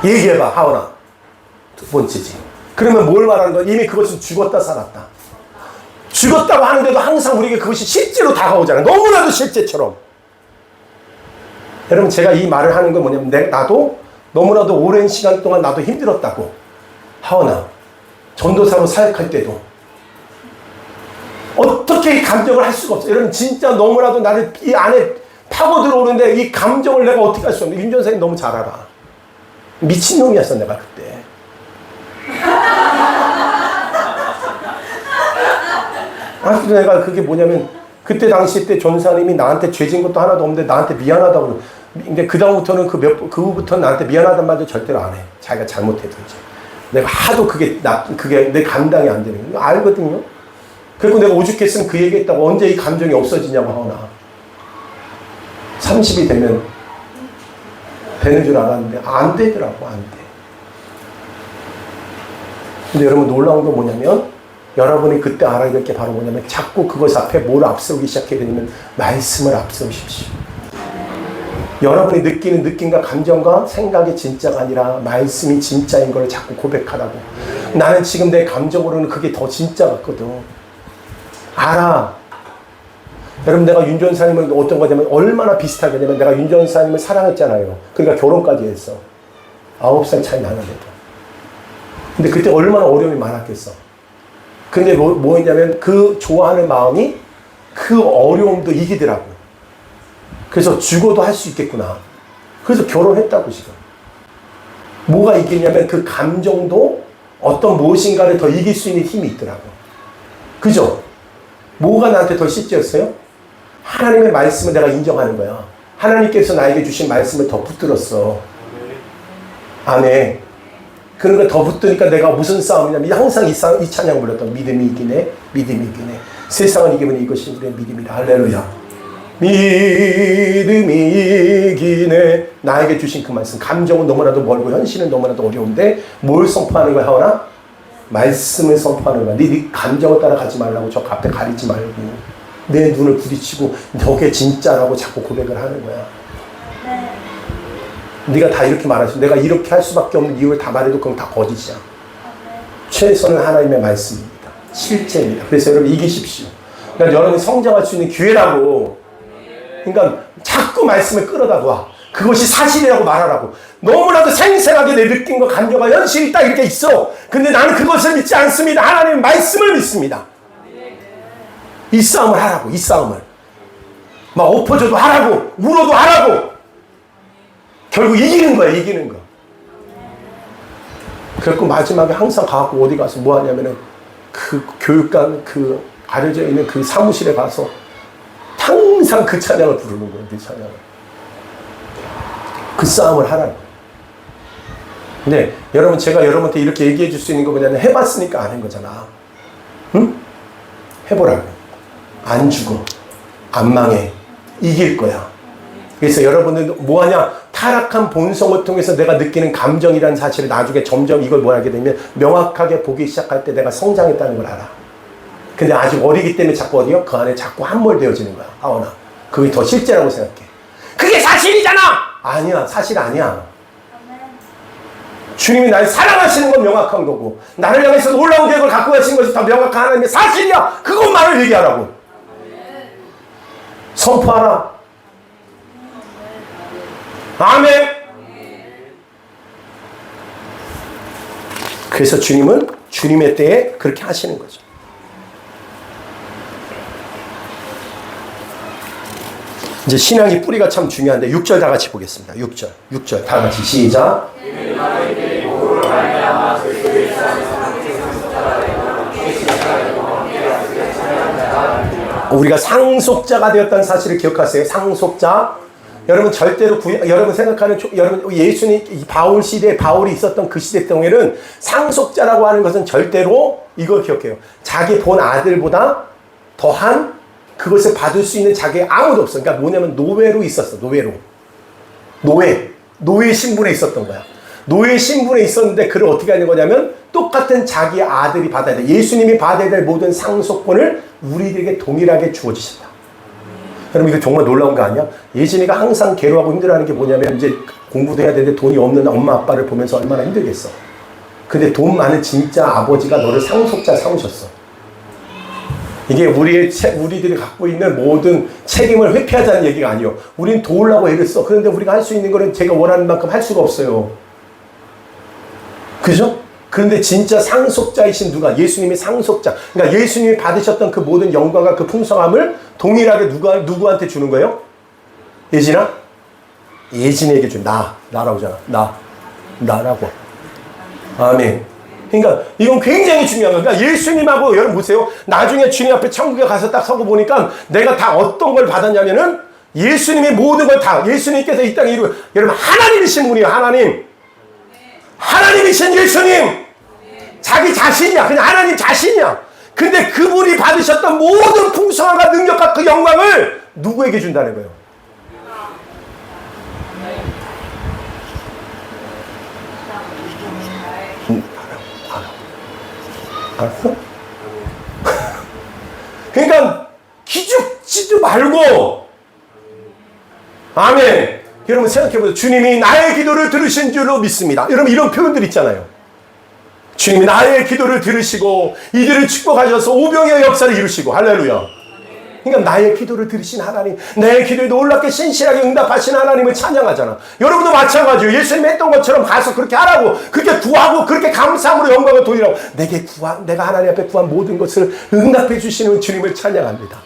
얘기해봐, 하은아. 두 번째지. 그러면 뭘 말하는 거야? 이미 그것은 죽었다 살았다. 죽었다고 하는데도 항상 우리에게 그것이 실제로 다가오잖아요. 너무나도 실제처럼. 여러분 제가 이 말을 하는 건 뭐냐면 나도 너무나도 오랜 시간 동안 나도 힘들었다고. 하은아, 전도사로 사역할 때도 어떻게 이 감정을 할 수가 없어. 여러분 진짜 너무나도 나를 이 안에 파고 들어오는데 이 감정을 내가 어떻게 할 수 없는. 윤 전사님 너무 잘 알아. 미친놈이었어 내가 그때. 그래서 내가 그게 뭐냐면 그때 당시 때 전사님이 나한테 죄진 것도 하나도 없는데 나한테 미안하다고. 근데 그 다음부터는 그 후부터는 나한테 미안하단 말도 절대로 안 해. 자기가 잘못해든지. 내가 하도 그게 내 감당이 안 되는 거 알거든요. 그리고 내가 오죽했으면 그 얘기했다고. 언제 이 감정이 없어지냐고 하나. 30이 되면 되는 줄 알았는데 안 되더라고. 안 돼. 근데 여러분 놀라운 건 뭐냐면 여러분이 그때 알아야 될 게 바로 뭐냐면 자꾸 그것 앞에 뭘 앞세우기 시작해야 되냐면 말씀을 앞세우십시오. 여러분이 느끼는 느낌과 감정과 생각이 진짜가 아니라 말씀이 진짜인 걸 자꾸 고백하라고. 나는 지금 내 감정으로는 그게 더 진짜 같거든. 알아. 여러분 내가 윤 전사님은 어떤 거냐면 얼마나 비슷하게 되면 내가 윤 전사님을 사랑했잖아요. 그러니까 결혼까지 했어. 9살 차이 나는데도. 근데 그때 얼마나 어려움이 많았겠어. 근데 뭐였냐면 그 좋아하는 마음이 그 어려움도 이기더라고. 그래서 죽어도 할 수 있겠구나. 그래서 결혼했다고 지금. 뭐가 이기냐면 그 감정도 어떤 무엇인가를 더 이길 수 있는 힘이 있더라고. 그죠? 뭐가 나한테 더 실제였어요? 하나님의 말씀을 내가 인정하는 거야. 하나님께서 나에게 주신 말씀을 더 붙들었어. 아멘. 그런 걸 더 붙드니까 내가 무슨 싸움이냐면 항상 이 찬양 불렀던 믿음이 이기네, 믿음이 이기네. 세상을 이기면 이것이 우리의 믿음이라. 할렐루야. 믿음이 이기네. 나에게 주신 그 말씀. 감정은 너무나도 멀고 현실은 너무나도 어려운데 뭘 선포하는 거야, 하원아? 말씀을 선포하는 거야. 네 감정을 따라가지 말라고. 저 앞에 가리지 말고 내 눈을 부딪히고 저게 진짜라고 자꾸 고백을 하는 거야. 네가 다 이렇게 말하지. 내가 이렇게 할 수밖에 없는 이유를 다 말해도 그건 다 거짓이야. 최선은 하나님의 말씀입니다. 실제입니다. 그래서 여러분 이기십시오. 그러니까 여러분이 성장할 수 있는 기회라고. 그러니까 자꾸 말씀을 끌어다 놔. 그것이 사실이라고 말하라고. 너무나도 생생하게 내 느낌과 감정과 현실이 딱 이렇게 있어. 근데 나는 그것을 믿지 않습니다. 하나님의 말씀을 믿습니다. 이 싸움을 하라고. 이 싸움을. 막 엎어져도 하라고. 울어도 하라고. 결국 이기는 거야. 이기는 거. 그래서 마지막에 항상 가갖고 어디 가서 뭐 하냐면은 그 교육관 그 가려져 있는 그 사무실에 가서 항상 그 찬양을 부르는 거예요. 그 찬양을. 그 싸움을 하라는 거예요. 근데 여러분 제가 여러분한테 이렇게 얘기해 줄 수 있는 거 뭐냐면 해봤으니까 아는 거잖아. 응? 해보라고. 안 죽어. 안 망해. 이길 거야. 그래서 여러분은 뭐하냐? 타락한 본성을 통해서 내가 느끼는 감정이라는 사실을 나중에 점점 이걸 뭐 하게 되면 명확하게 보기 시작할 때 내가 성장했다는 걸 알아. 근데 아직 어리기 때문에 자꾸 어디요? 그 안에 자꾸 함몰되어지는 거야. 하원아. 그게 더 실제라고 생각해. 그게 사실이잖아! 아니야. 사실 아니야. 주님이 날 사랑하시는 건 명확한 거고 나를 향해서 놀라운 계획을 갖고 가신 것이 더 명확한 하나님의 사실이야. 그것만을 얘기하라고. 선포하라. 아멘. 그래서 주님은 주님의 때에 그렇게 하시는 거죠. 이제 신앙의 뿌리가 참 중요한데 6절 다 같이 보겠습니다. 6절 다 같이 시작. 우리가 상속자가 되었다는 사실을 기억하세요. 상속자. 여러분 절대로 여러분 생각하는 여러분 예수님 바울 시대에 바울이 있었던 그 시대 동에는 상속자라고 하는 것은 절대로 이걸 기억해요. 자기 본 아들보다 더한 그것을 받을 수 있는 자기 아무도 없어. 그러니까 뭐냐면 노예로 있었어. 노예 신분에 있었던 거야. 노예 신분에 있었는데 그를 어떻게 하는 거냐면 똑같은 자기 아들이 받아야 돼. 예수님이 받아야 될 모든 상속권을 우리들에게 동일하게 주어지신다. 여러분 이거 정말 놀라운 거 아니야? 예진이가 항상 괴로워하고 힘들어하는 게 뭐냐면 이제 공부도 해야 되는데 돈이 없는 엄마 아빠를 보면서 얼마나 힘들겠어. 근데 돈 많은 진짜 아버지가 너를 상속자 삼으셨어. 이게 우리들이 갖고 있는 모든 책임을 회피하자는 얘기가 아니에요. 우린 도우려고 애를 써. 그런데 우리가 할 수 있는 거는 제가 원하는 만큼 할 수가 없어요. 그죠? 그런데 진짜 상속자이신 누가? 예수님이 상속자. 그러니까 예수님이 받으셨던 그 모든 영광과 그 풍성함을 동일하게 누구한테 주는 거예요? 예진아? 예진에게 준 나라고 하잖아. 나라고. 아멘. 그러니까 이건 굉장히 중요한 거예요. 그러니까 예수님하고 여러분 보세요. 나중에 주님 앞에 천국에 가서 딱 서고 보니까 내가 다 어떤 걸 받았냐면은 예수님이 모든 걸 다 예수님께서 이 땅에 이루고 여러분 하나님이신 분이에요. 하나님이신 예수님. 자기 자신이야. 그냥 하나님 자신이야. 근데 그분이 받으셨던 모든 풍성함과 능력과 그 영광을 누구에게 준다는 거예요? 알았어? 그러니까 기죽지도 말고 아멘. 여러분 생각해보세요. 주님이 나의 기도를 들으신 줄로 믿습니다. 여러분 이런 표현들 있잖아요. 주님이 나의 기도를 들으시고 이들을 축복하셔서 오병의 역사를 이루시고 할렐루야. 그러니까 나의 기도를 들으신 하나님, 내 기도에 놀랍게 신실하게 응답하신 하나님을 찬양하잖아. 여러분도 마찬가지예요. 예수님이 했던 것처럼 가서 그렇게 하라고, 그렇게 구하고, 그렇게 감사함으로 영광을 돌리라고. 내가 하나님 앞에 구한 모든 것을 응답해 주시는 주님을 찬양합니다.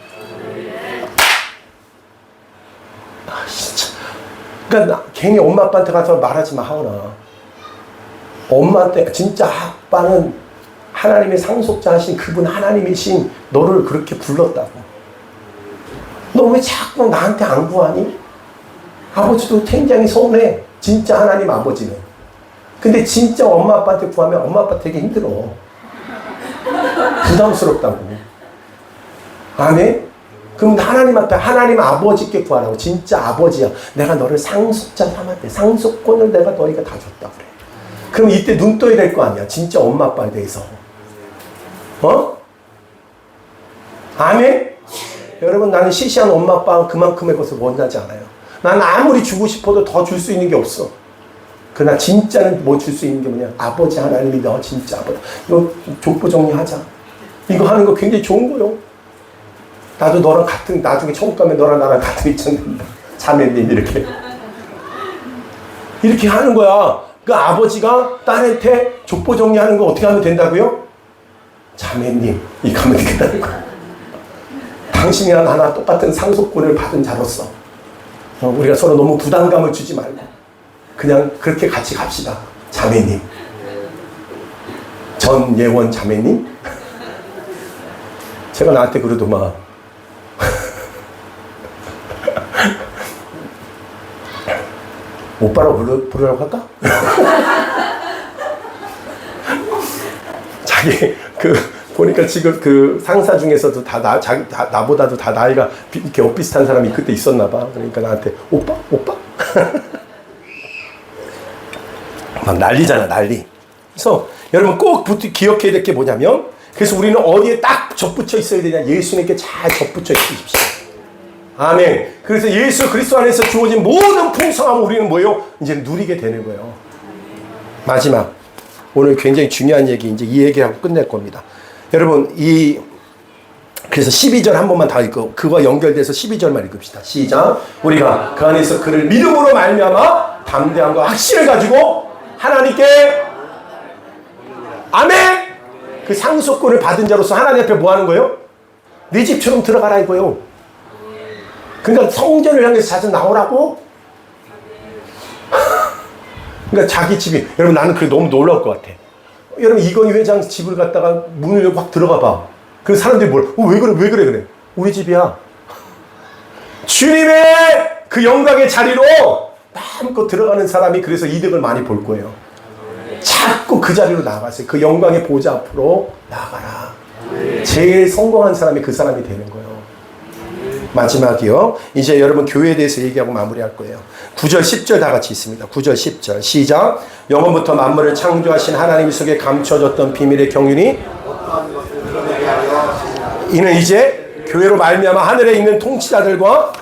진짜. 그러니까 괜히 엄마 아빠한테 가서 말하지 마, 하거나. 엄마한테, 진짜 아빠는 하나님의 상속자 하신 그분 하나님이신 너를 그렇게 불렀다고. 너 왜 자꾸 나한테 안 구하니? 아버지도 굉장히 서운해. 진짜 하나님 아버지는. 근데 진짜 엄마 아빠한테 구하면 엄마 아빠 되게 힘들어. 부담스럽다고. 아멘? 그럼 하나님 앞에 하나님 아버지께 구하라고. 진짜 아버지야. 내가 너를 상속자 삼았대. 상속권을 내가 너희가 다 줬다 그래. 그럼 이때 눈 떠야 될 거 아니야. 진짜 엄마 아빠에 대해서. 아멘? 여러분, 나는 시시한 엄마 아빠가 그만큼의 것을 원하지 않아요. 나는 아무리 주고 싶어도 더 줄 수 있는 게 없어. 그러나 진짜는 뭐 줄 수 있는 게 뭐냐? 아버지 하나님이 너 진짜 아버지. 이거 족보 정리하자. 이거 하는 거 굉장히 좋은 거요. 나도 너랑 같은, 나중에 천국 가면 너랑 나랑 같은 입장 된다. 자매님 이렇게 하는 거야. 그 아버지가 딸한테 족보 정리하는 거 어떻게 하면 된다고요? 자매님 이거 하면 되겠다는 거야. 당신이랑 나나 똑같은 상속권을 받은 자로서 우리가 서로 너무 부담감을 주지 말고 그냥 그렇게 같이 갑시다. 자매님, 전예원 자매님. 제가 나한테 그러더만 오빠라고 부르라고 할까? 자기 보니까 지금 그 상사 중에서도 나보다도 다 나이가 이렇게 엇비슷한 사람이 그때 있었나 봐. 그러니까 나한테 오빠? 막 난리잖아, 난리. 그래서 여러분 꼭 기억해야 될 게 뭐냐면, 그래서 우리는 어디에 딱 접붙여 있어야 되냐? 예수님께 잘 접붙여 있으십시오. 아멘. 그래서 예수 그리스도 안에서 주어진 모든 풍성함을 우리는 뭐예요? 이제 누리게 되는 거예요. 마지막, 오늘 굉장히 중요한 얘기, 이제 이 얘기하고 끝낼 겁니다. 여러분, 그래서 12절 한 번만 다 읽고, 그거와 연결돼서 12절만 읽읍시다. 시작. 우리가 그 안에서 그를 믿음으로 말미암아 담대함과 확신을 가지고 하나님께, 아멘! 그 상속권을 받은 자로서 하나님 앞에 뭐 하는 거예요? 네 집처럼 들어가라 이거요. 그러니까 성전을 향해서 자주 나오라고? 그러니까 자기 집이, 여러분 나는 그게 너무 놀라울 것 같아. 여러분 이건희 회장 집을 갔다가 문을 열고 확 들어가 봐. 그 사람들이 왜 그래. 우리 집이야. 주님의 그 영광의 자리로 마음껏 들어가는 사람이 그래서 이득을 많이 볼 거예요. 자꾸 그 자리로 나가세요. 그 영광의 보좌 앞으로 나가라. 제일 성공한 사람이 그 사람이 되는 거예요. 마지막이요. 이제 여러분 교회에 대해서 얘기하고 마무리할 거예요. 9절 10절 다 같이 있습니다. 9절 10절 시작. 영원부터 만물을 창조하신 하나님 속에 감춰졌던 비밀의 경륜이 이는 이제 교회로 말미암아 하늘에 있는 통치자들과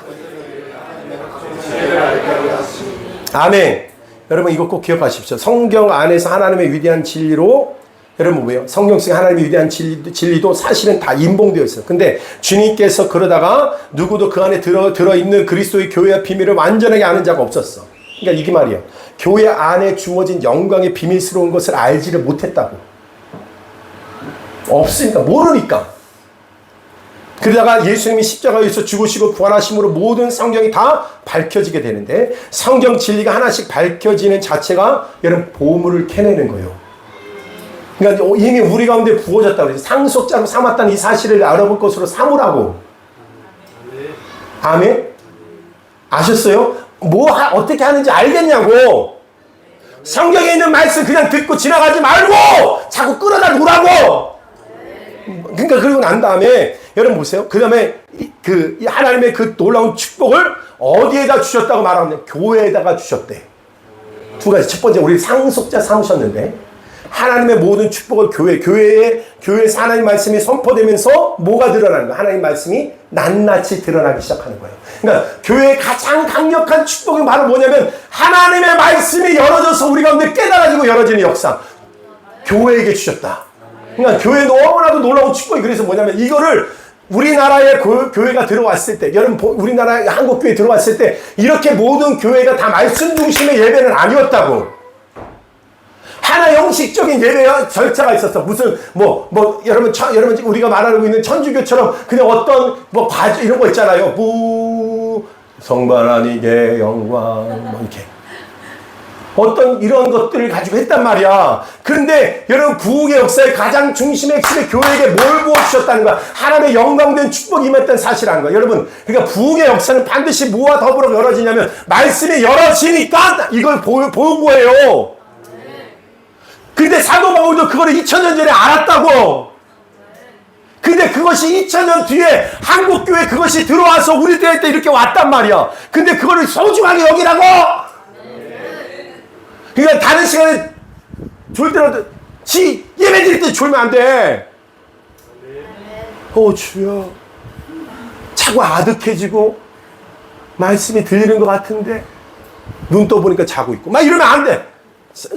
아멘. 여러분 이거 꼭 기억하십시오. 성경 안에서 하나님의 위대한 진리로, 여러분 뭐예요? 성경 속에 하나님의 위대한 진리도 사실은 다 인봉되어 있어요. 근데 주님께서 그러다가 누구도 그 안에 들어있는 그리스도의 교회의 비밀을 완전하게 아는 자가 없었어. 그러니까 이게 말이야. 교회 안에 주어진 영광의 비밀스러운 것을 알지를 못했다고. 없으니까, 모르니까. 그러다가 예수님이 십자가에서 죽으시고 부활하심으로 모든 성경이 다 밝혀지게 되는데, 성경 진리가 하나씩 밝혀지는 자체가 여러분 보물을 캐내는 거예요. 그러니까 이미 우리 가운데 부어졌다고 그러죠. 상속자로 삼았다는 이 사실을 알아볼 것으로 삼으라고. 아멘? 아셨어요? 어떻게 하는지 알겠냐고. 성경에 있는 말씀 그냥 듣고 지나가지 말고 자꾸 끌어다 놓으라고. 그러니까 그러고 난 다음에 여러분 보세요. 그 다음에 이 하나님의 그 놀라운 축복을 어디에다 주셨다고 말하면 교회에다가 주셨대. 두 가지. 첫 번째, 우리 상속자 삼으셨는데, 하나님의 모든 축복을 교회에서 하나님 말씀이 선포되면서 뭐가 드러나는 거야? 하나님 말씀이 낱낱이 드러나기 시작하는 거예요. 그러니까 교회의 가장 강력한 축복이 바로 뭐냐면 하나님의 말씀이 열어져서 우리 가운데 깨달아지고 열어지는 역사. 교회에게 주셨다. 그러니까 교회 너무나도 놀라운 축복이, 그래서 뭐냐면 이거를 우리나라에 교회가 들어왔을 때, 여러분 우리나라에 한국교회 들어왔을 때 이렇게 모든 교회가 다 말씀 중심의 예배는 아니었다고. 하나 형식적인 예배 절차가 있었어. 무슨 여러분 우리가 말하고 있는 천주교처럼 그냥 어떤 과제 이런 거 있잖아요. 성부 하나님께 영광 이렇게 어떤 이런 것들을 가지고 했단 말이야. 그런데 여러분 부흥의 역사의 가장 중심의 핵심의 교회에게 뭘 부어주셨다는 거야? 하나님의 영광된 축복이 임했다는 사실이라는 거야. 여러분 그러니까 부흥의 역사는 반드시 뭐와 더불어 열어지냐면 말씀이 열어지니까 이걸 본 거예요. 근데 사도 바울도 그거를 2000년 전에 알았다고. 근데 그것이 2000년 뒤에 한국교회 그것이 들어와서 우리들 때 이렇게 왔단 말이야. 근데 그거를 소중하게 여기라고. 그러니까 다른 시간에 졸 때라도 예배 드릴 때 졸면 안 돼. 주여. 자꾸 아득해지고 말씀이 들리는 것 같은데 눈 떠보니까 자고 있고 막 이러면 안 돼.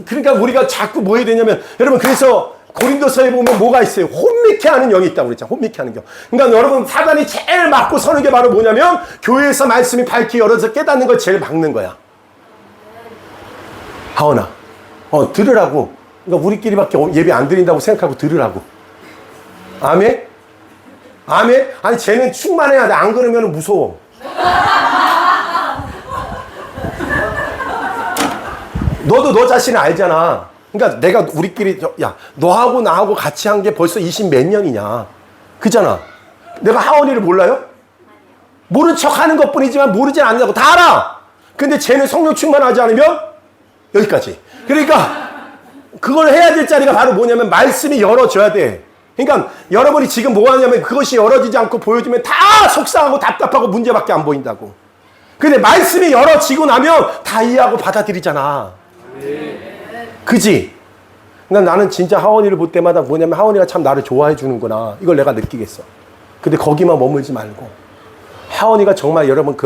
그러니까 우리가 자꾸 뭐 해야 되냐면 여러분 그래서 고린도서에 보면 뭐가 있어요? 혼미케 하는 영이 있다고 그랬잖아. 혼미케 하는 영. 그러니까 여러분 사단이 제일 막고 서는 게 바로 뭐냐면 교회에서 말씀이 밝히 열어서 깨닫는 걸 제일 막는 거야. 하원아, 들으라고. 그러니까 우리끼리밖에 예배 안 드린다고 생각하고 들으라고. 아멘? 아멘? 아니, 쟤는 충만해야 돼. 안 그러면 무서워. 너도 너 자신을 알잖아. 그러니까 내가 우리끼리, 너하고 나하고 같이 한 게 벌써 20 몇 년이냐. 그잖아. 내가 하원이를 몰라요? 모른 척 하는 것 뿐이지만 모르진 않냐고. 다 알아! 근데 쟤는 성령 충만하지 않으면 여기까지. 그러니까 그걸 해야 될 자리가 바로 뭐냐면 말씀이 열어줘야 돼. 그러니까 여러분이 지금 뭐 하냐면 그것이 열어지지 않고 보여주면 다 속상하고 답답하고 문제밖에 안 보인다고. 근데 말씀이 열어지고 나면 다 이해하고 받아들이잖아. 그지? 그러니까 나는 진짜 하원이를 볼 때마다 뭐냐면 하원이가 참 나를 좋아해 주는구나. 이걸 내가 느끼겠어. 근데 거기만 머물지 말고. 하원이가 정말 여러분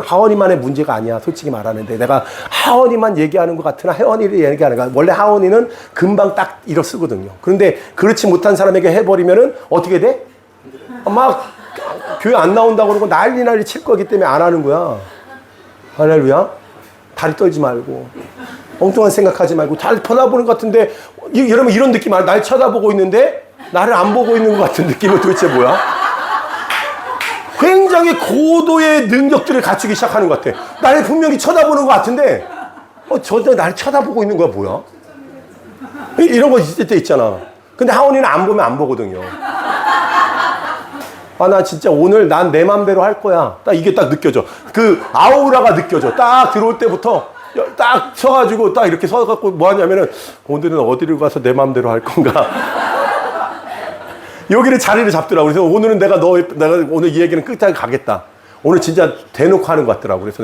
하원이만의 문제가 아니야. 솔직히 말하는데 내가 하원이만 얘기하는 것 같으나 하원이를 얘기하는 거야. 원래 하원이는 금방 딱 일어 쓰거든요. 그런데 그렇지 못한 사람에게 해버리면은 어떻게 돼? 막 교회 안 나온다고 그러고 난리 칠 거기 때문에 안 하는 거야. 할렐루야. 다리 떨지 말고 엉뚱한 생각하지 말고 잘 쳐다보는 것 같은데 여러분 이런 느낌 알아? 날 쳐다보고 있는데 나를 안 보고 있는 것 같은 느낌은 도대체 뭐야? 굉장히 고도의 능력들을 갖추기 시작하는 것 같아. 나를 분명히 쳐다보는 것 같은데 저도 나를 쳐다보고 있는 거야 뭐야? 이런 거 있을 때 있잖아. 근데 하원이는 안 보면 안 보거든요. 나 진짜 오늘 난 내 맘대로 할 거야. 딱 이게 딱 느껴져. 그 아우라가 느껴져. 딱 들어올 때부터 딱 서가지고 딱 이렇게 서갖고 뭐 하냐면은 오늘은 어디를 가서 내 맘대로 할 건가. 여기를 자리를 잡더라고. 그래서 오늘은 내가 오늘 이 얘기는 끝까지 가겠다. 오늘 진짜 대놓고 하는 것 같더라고. 그래서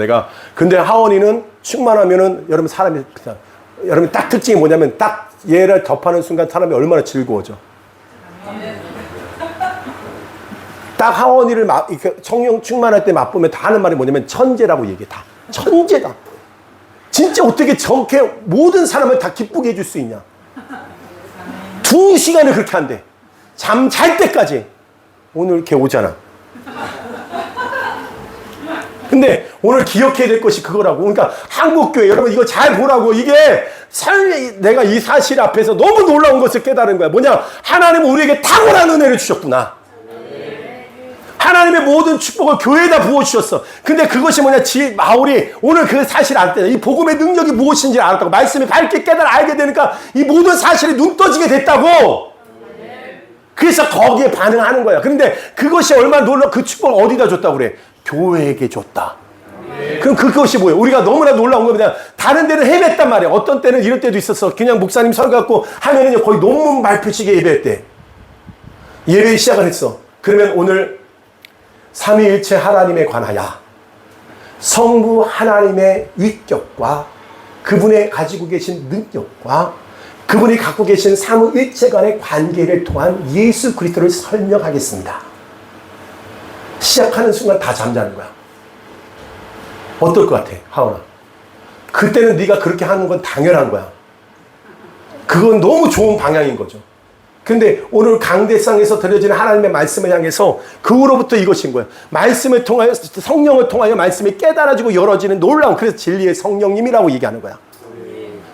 근데 하원이는 충만하면은 여러분 딱 특징이 뭐냐면 딱 얘를 접하는 순간 사람이 얼마나 즐거워져. 딱 하원이를 성령 충만할 때 맛보면 다 하는 말이 뭐냐면 천재라고 얘기해. 다. 천재다. 진짜 어떻게 저렇게 모든 사람을 다 기쁘게 해줄 수 있냐. 2시간을 그렇게 한대. 잠 잘 때까지. 오늘 이렇게 오잖아. 근데 오늘 기억해야 될 것이 그거라고. 그러니까 한국교회 여러분 이거 잘 보라고. 이게 내가 이 사실 앞에서 너무 놀라운 것을 깨달은 거야. 뭐냐? 하나님은 우리에게 탁월한 은혜를 주셨구나. 하나님의 모든 축복을 교회에다 부어주셨어. 근데 그것이 뭐냐? 바울이 오늘 그 사실을 알았다. 이 복음의 능력이 무엇인지 알았다고. 말씀이 밝게 알게 되니까 이 모든 사실이 눈 떠지게 됐다고. 그래서 거기에 반응하는 거야. 그런데 그것이 얼마나 놀라워. 그 축복을 어디다 줬다고 그래? 교회에게 줬다. 그럼 그것이 뭐예요? 우리가 너무나 놀라운 겁니다. 다른 데는 헤맸단 말이야. 어떤 때는 이럴 때도 있었어. 그냥 목사님 설교 갖고 하면은 거의 논문 발표식에 예배했대. 예배 시작을 했어. 그러면 오늘 삼위일체 하나님에 관하여 성부 하나님의 위격과 그분의 가지고 계신 능력과 그분이 갖고 계신 삼위일체 간의 관계를 통한 예수 그리스도를 설명하겠습니다. 시작하는 순간 다 잠자는 거야. 어떨 것 같아, 하원아? 그때는 네가 그렇게 하는 건 당연한 거야. 그건 너무 좋은 방향인 거죠. 근데 오늘 강대상에서 들려지는 하나님의 말씀을 향해서 그 후로부터 이것인 거예요. 말씀을 통하여, 성령을 통하여 말씀이 깨달아지고 열어지는 놀라운, 그래서 진리의 성령님이라고 얘기하는 거야.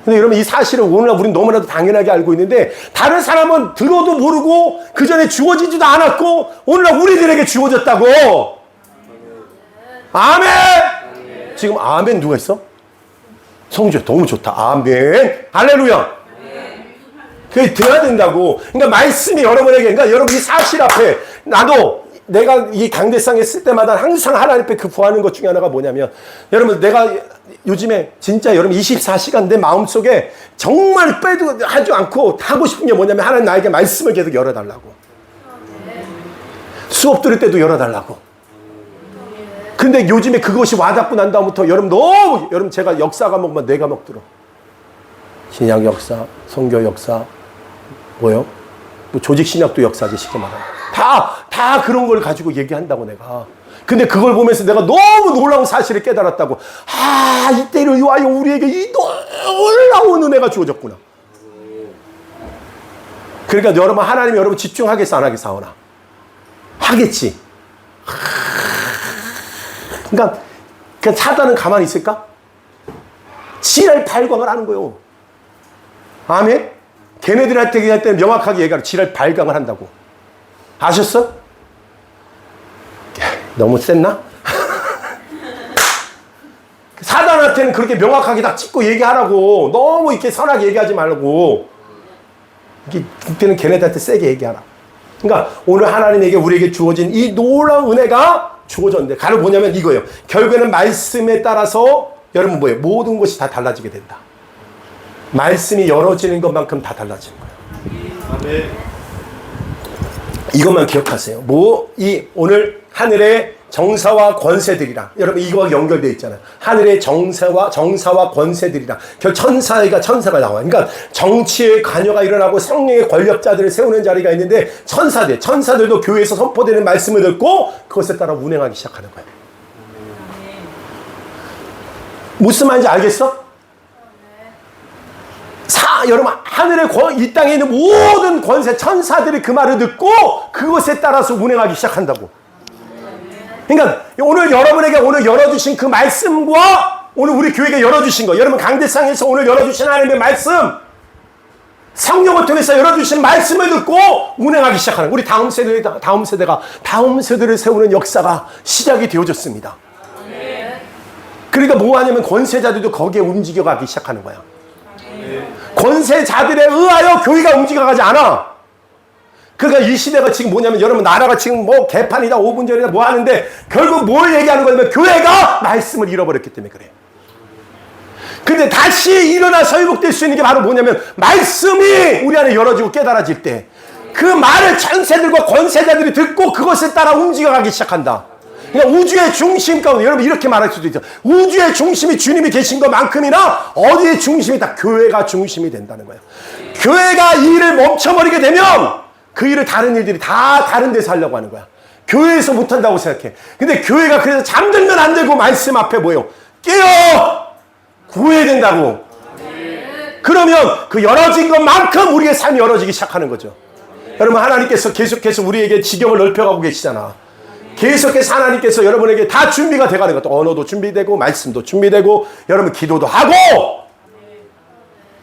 근데 여러분, 이 사실을 오늘날 우리는 너무나도 당연하게 알고 있는데 다른 사람은 들어도 모르고 그 전에 주어지지도 않았고 오늘날 우리들에게 주어졌다고. 아멘. 지금 아멘 누가 있어? 성주야, 너무 좋다. 아멘. 할렐루야. 그게 돼야 된다고. 그러니까 말씀이 여러분에게, 그러니까 여러분 이 사실 앞에, 나도 내가 이 강대상에 쓸 때마다 항상 하나님 앞에 그 구하는 것 중에 하나가 뭐냐면, 여러분 내가 요즘에 진짜 여러분 24시간 내 마음속에 정말 빼도 하지 않고 하고 싶은 게 뭐냐면, 하나님 나에게 말씀을 계속 열어달라고. 수업 들을 때도 열어달라고. 근데 요즘에 그것이 와닿고 난 다음부터 여러분 너무, 여러분 제가 역사 과목만 4과목 들어. 신약 역사, 성교 역사, 뭐요? 뭐 조직신약도 역사지, 쉽게 말하면. 다 그런 걸 가지고 얘기한다고 내가. 근데 그걸 보면서 내가 너무 놀라운 사실을 깨달았다고. 아, 이때를 위하여 우리에게 이 놀라운 은혜가 주어졌구나. 그러니까 여러분, 하나님이 여러분 집중하겠어, 안 하겠어, 하오나? 하겠지. 그러니까 사단은 가만히 있을까? 지랄 발광을 하는 거예요. 아멘? 걔네들한테 할 때는 명확하게 얘기하라. 지랄 발광을 한다고. 아셨어? 너무 셌나? 사단한테는 그렇게 명확하게 딱 찍고 얘기하라고. 너무 이렇게 선하게 얘기하지 말고. 그때는 걔네들한테 세게 얘기하라. 그러니까 오늘 하나님에게 우리에게 주어진 이 놀라운 은혜가 주어졌는데, 가로 뭐냐면 이거예요. 결국에는 말씀에 따라서 여러분 뭐예요? 모든 것이 다 달라지게 된다. 말씀이 열어지는 것만큼 다 달라지는 거예요. 아멘. 이것만 기억하세요. 오늘 하늘의 정사와 권세들이랑, 여러분 이거와 연결되어 있잖아요. 하늘의 정사와 권세들이랑, 천사가 나와요. 그러니까 정치의 관여가 일어나고 성령의 권력자들을 세우는 자리가 있는데, 천사들도 교회에서 선포되는 말씀을 듣고 그것에 따라 운행하기 시작하는 거예요. 무슨 말인지 알겠어? 여러분, 하늘의 이 땅에 있는 모든 권세, 천사들이 그 말을 듣고 그것에 따라서 운행하기 시작한다고. 그러니까 오늘 여러분에게 오늘 열어주신 그 말씀과 오늘 우리 교회가 열어주신 거, 여러분 강대상에서 오늘 열어주신 하나님의 말씀, 성령을 통해서 열어주신 말씀을 듣고 운행하기 시작하는, 우리 다음 세대를 세우는 역사가 시작이 되어졌습니다. 그러니까 뭐 하냐면 권세자들도 거기에 움직여가기 시작하는 거야. 권세자들에 의하여 교회가 움직여가지 않아. 그러니까 이 시대가 지금 뭐냐면, 여러분 나라가 지금 뭐 개판이다, 5분 전이다, 뭐 하는데 결국 뭘 얘기하는 거냐면 교회가 말씀을 잃어버렸기 때문에 그래. 근데 다시 일어나서 회복될 수 있는 게 바로 뭐냐면, 말씀이 우리 안에 열어지고 깨달아질 때 그 말을 천사들과 권세자들이 듣고 그것에 따라 움직여가기 시작한다. 그러니까 우주의 중심 가운데, 여러분 이렇게 말할 수도 있죠. 우주의 중심이 주님이 계신 것만큼이나 어디의 중심이 다 교회가 중심이 된다는 거예요. 교회가 이 일을 멈춰버리게 되면 그 일을 다른 일들이 다 다른 데서 하려고 하는 거야. 교회에서 못한다고 생각해. 근데 교회가 그래서 잠들면 안 되고 말씀 앞에 뭐예요? 깨어! 구해야 된다고. 그러면 그 열어진 것만큼 우리의 삶이 열어지기 시작하는 거죠. 여러분, 하나님께서 계속해서 우리에게 지경을 넓혀가고 계시잖아. 계속해서 하나님께서 여러분에게 다 준비가 돼가는 것도, 언어도 준비되고 말씀도 준비되고 여러분 기도도 하고,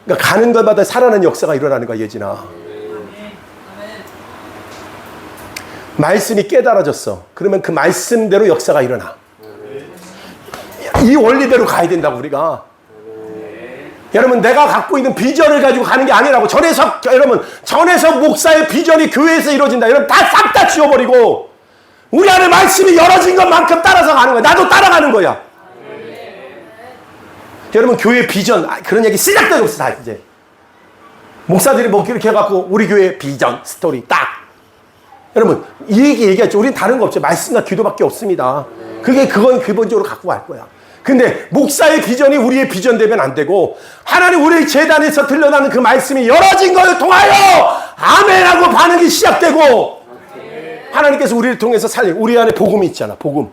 그러니까 가는 것마다 살아나는 역사가 일어나는 거야, 예진아. 말씀이 깨달아졌어. 그러면 그 말씀대로 역사가 일어나. 이 원리대로 가야 된다고, 우리가. 여러분, 내가 갖고 있는 비전을 가지고 가는 게 아니라고. 전에서 목사의 비전이 교회에서 이루어진다. 여러분, 싹 다 지워버리고 우리 안에 말씀이 열어진 것만큼 따라서 가는 거야. 나도 따라가는 거야. 여러분, 교회 비전, 그런 얘기 시작도 없어, 다 이제. 목사들이 뭐 이렇게 해갖고 우리 교회 비전, 스토리 딱. 여러분, 이 얘기했죠. 우린 다른 거 없죠. 말씀과 기도밖에 없습니다. 그건 기본적으로 갖고 갈 거야. 근데 목사의 비전이 우리의 비전 되면 안 되고, 하나님 우리 재단에서 들려나는 그 말씀이 열어진 것을 통하여 아멘하고 반응이 시작되고, 하나님께서 우리를 통해서 우리 안에 복음이 있잖아. 복음.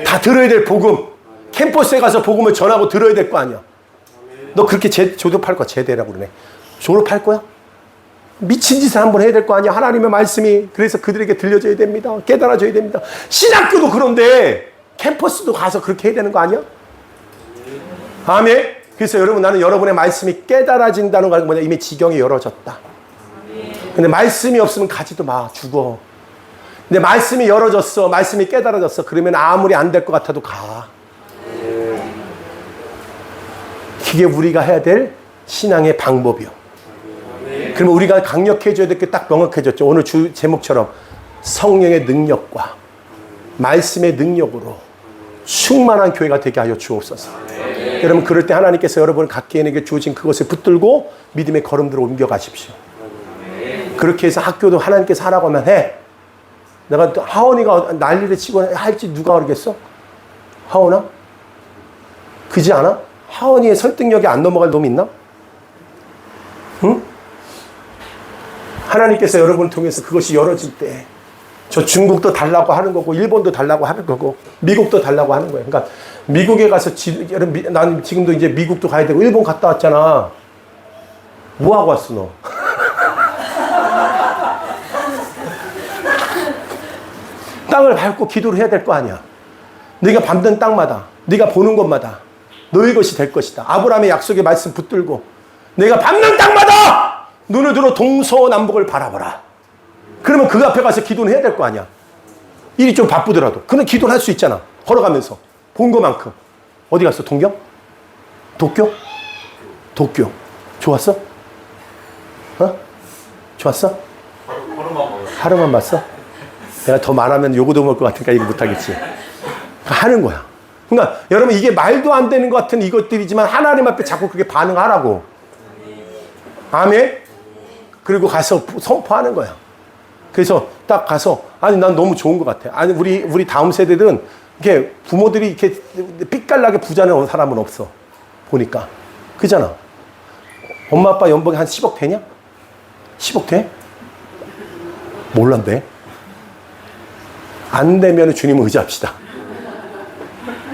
다 들어야 될 복음. 캠퍼스에 가서 복음을 전하고 들어야 될 거 아니야. 너 그렇게 졸업할 거야. 제대라고 그러네. 졸업할 거야? 미친 짓을 한번 해야 될 거 아니야. 하나님의 말씀이. 그래서 그들에게 들려줘야 됩니다. 깨달아줘야 됩니다. 신학교도 그런데 캠퍼스도 가서 그렇게 해야 되는 거 아니야? 아멘. 그래서 여러분, 나는 여러분의 말씀이 깨달아진다는 건 뭐냐, 이미 지경이 열어졌다. 근데 말씀이 없으면 가지도 마. 죽어. 근데 말씀이 열어졌어. 말씀이 깨달아졌어. 그러면 아무리 안 될 것 같아도 가. 그게 우리가 해야 될 신앙의 방법이요. 그러면 우리가 강력해져야 될 게 딱 명확해졌죠. 오늘 주 제목처럼 성령의 능력과 말씀의 능력으로 충만한 교회가 되게 하여 주옵소서. 여러분, 그럴 때 하나님께서 여러분 각개인에게 주어진 그것을 붙들고 믿음의 걸음들을 옮겨 가십시오. 그렇게 해서 학교도 하나님께서 하라고 하면 해. 내가 하원이가 난리를 치고 할지 누가 알겠어? 하원아? 그지 않아? 하원이의 설득력이 안 넘어갈 놈이 있나? 응? 하나님께서 여러분을 통해서 그것이 열어질 때, 저 중국도 달라고 하는 거고, 일본도 달라고 하는 거고, 미국도 달라고 하는 거예요. 그러니까 미국에 가서 난 지금도 이제 미국도 가야 되고, 일본 갔다 왔잖아. 뭐 하고 왔어 너? 땅을 밟고 기도를 해야 될 거 아니야. 네가 밟는 땅마다, 네가 보는 것마다 너의 것이 될 것이다. 아브라함의 약속의 말씀 붙들고 내가 밟는 땅마다 눈을 들어 동서남북을 바라보라. 그러면 그 앞에 가서 기도는 해야 될 거 아니야. 일이 좀 바쁘더라도 그는 기도를 할 수 있잖아. 걸어가면서 본 것만큼. 어디 갔어? 동경? 도쿄? 도쿄 좋았어? 어? 좋았어? 하루만 봤어? 내가 더 말하면 요거도 먹을 것 같으니까 이거 못하겠지. 하는 거야. 그러니까 여러분, 이게 말도 안 되는 것 같은 이것들이지만 하나님 앞에 자꾸 그게 반응하라고. 아멘. 그리고 가서 선포하는 거야. 그래서 딱 가서, 아니 난 너무 좋은 것 같아. 아니 우리 다음 세대들은 이렇게 부모들이 이렇게 삐깔나게 부자는 사람은 없어. 보니까 그잖아. 엄마 아빠 연봉이 한 10억 되냐? 10억 돼? 몰랐네. 안 되면 주님을 의지합시다.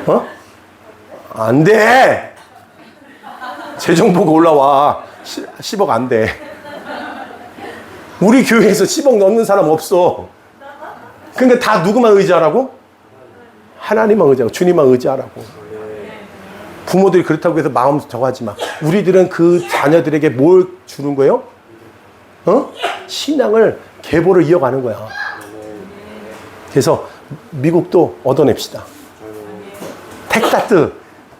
어? 안 돼! 재정 보고 올라와. 10억 안 돼. 우리 교회에서 10억 넣는 사람 없어. 그러니까 다 누구만 의지하라고? 하나님만 의지하고 주님만 의지하라고. 부모들이 그렇다고 해서 마음 저하지 마. 우리들은 그 자녀들에게 뭘 주는 거예요? 어? 신앙을, 계보를 이어가는 거야. 그래서 미국도 얻어냅시다.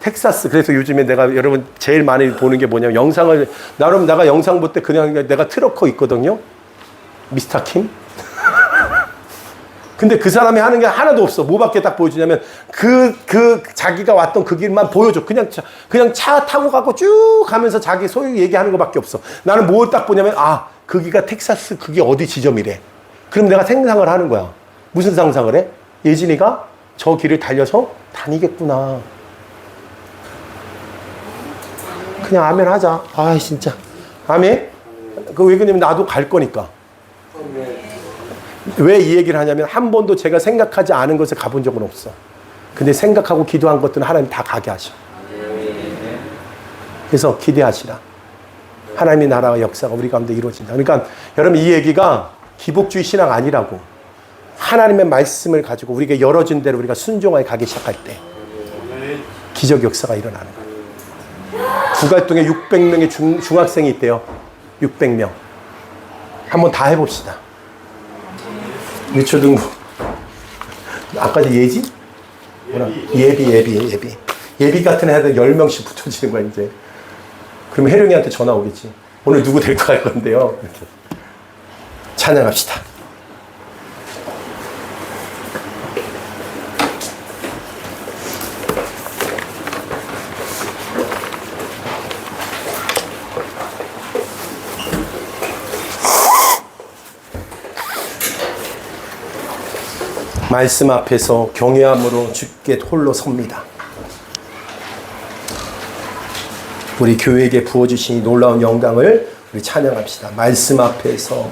텍사스. 그래서 요즘에 내가 여러분 제일 많이 보는 게 뭐냐면 영상을, 내가 영상 볼 때 그냥 내가 트러커 있거든요. 미스터 킴. 근데 그 사람이 하는 게 하나도 없어. 뭐밖에 딱 보여주냐면 자기가 왔던 그 길만 보여줘. 그냥 차 타고 가고 쭉 가면서 자기 소유 얘기하는 것밖에 없어. 나는 뭘 딱 보냐면, 거기가 텍사스, 그게 어디 지점이래. 그럼 내가 생각을 하는 거야. 무슨 상상을 해? 예진이가 저 길을 달려서 다니겠구나. 그냥 아멘 하자. 진짜. 아멘? 왜 그러냐면 나도 갈 거니까. 왜 이 얘기를 하냐면 한 번도 제가 생각하지 않은 것을 가본 적은 없어. 근데 생각하고 기도한 것들은 하나님 다 가게 하셔. 그래서 기대하시라. 하나님의 나라와 역사가 우리 가운데 이루어진다. 그러니까 여러분, 이 얘기가 기복주의 신앙 아니라고. 하나님의 말씀을 가지고 우리에게 열어진 대로 우리가 순종하게 가기 시작할 때 기적 역사가 일어나는 거예요. 구갈동에 600명의 중학생이 있대요. 600명. 한번 다 해봅시다. 유초등부. 아까 예지? 뭐라? 예비 같은 애들 10명씩 붙여지는 거야, 이제. 그러면 혜령이한테 전화 오겠지. 오늘 누구 데리고 갈 건데요? 이렇게. 찬양합시다. 말씀 앞에서 경외함으로 주께 홀로 섭니다. 우리 교회에게 부어주신 이 놀라운 영광을 우리 찬양합시다. 말씀 앞에서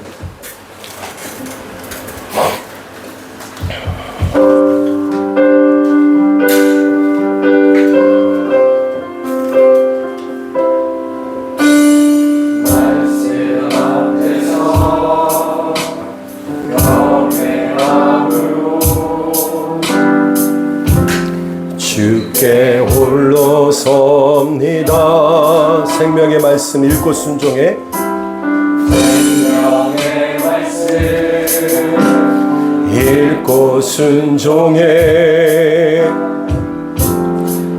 말씀 앞에서 말씀 읽고 순종해. 생명의 말씀 읽고 순종해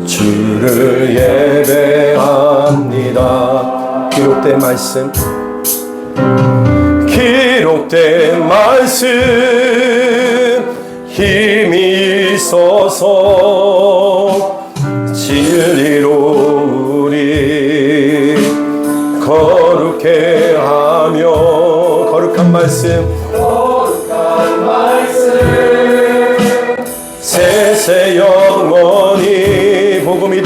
주를 예배합니다. 기록된 말씀, 기록된 말씀 힘이 있어서 진리로 우리 거룩해 하며 거룩한 말씀 세세 영원히 복음이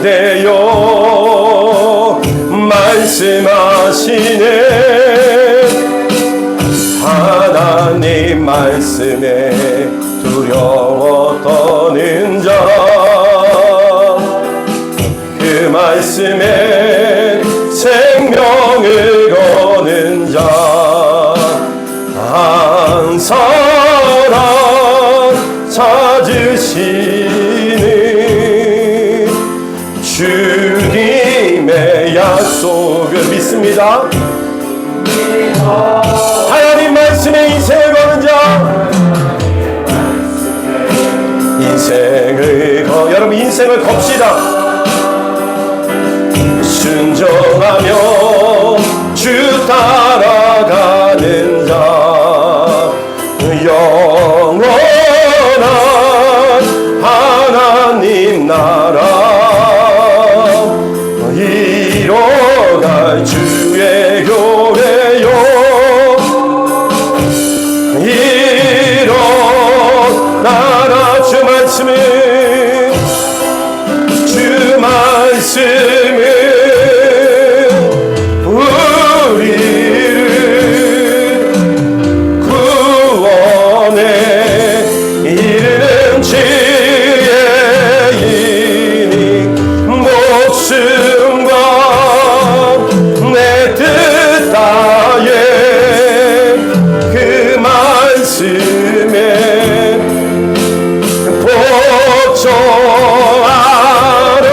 되어 말씀하시네. 하나님 말씀에 두려워 떠는 자, 그 말씀에 생명을 거는 자 한 사람 찾으시는 주님의 약속을 믿습니다. 하나님 말씀에 인생을 거는 자, 여러분 인생을 겁시다. 순종하며 주 따라가는 자, 영원한 하나님 나라 이뤄갈 주의 교회요, 일어나라. 주 말씀은 우리를 구원해 이르는 지혜이니 목숨과 내 뜻 다에 그 말씀에 복종하라.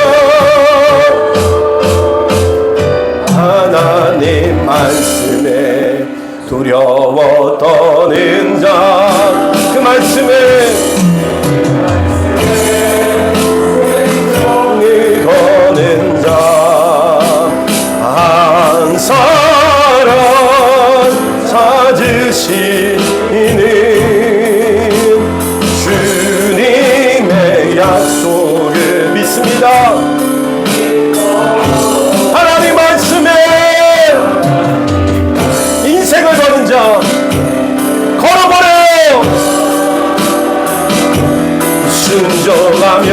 하나님 말씀에 두려워 떠는 자, 그 말씀에 생명을 거는 자 한 사람 찾으시는 주님의 약속을 믿습니다. 하나님 말씀에 인생을 거는 자 걸어버려요. 순종하며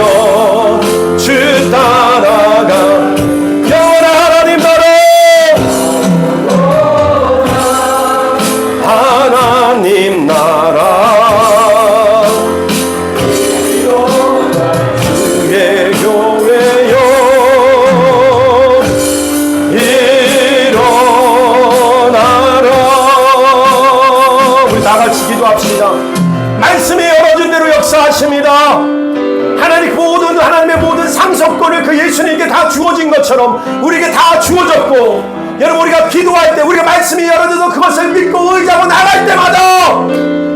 주 따라가 영원한 하나님 나라, 하나님 나라 주의 교회요, 일어나라. 우리 다 같이 기도합시다. 말씀이 열어준 대로 역사하십니다. 하나님의 모든 상속권을 그 예수님께 다 주어진 것처럼 우리에게 다 주어졌고, 여러분 우리가 기도할 때 우리가 말씀이 열어져서 그것을 믿고 의지하고 나갈 때마다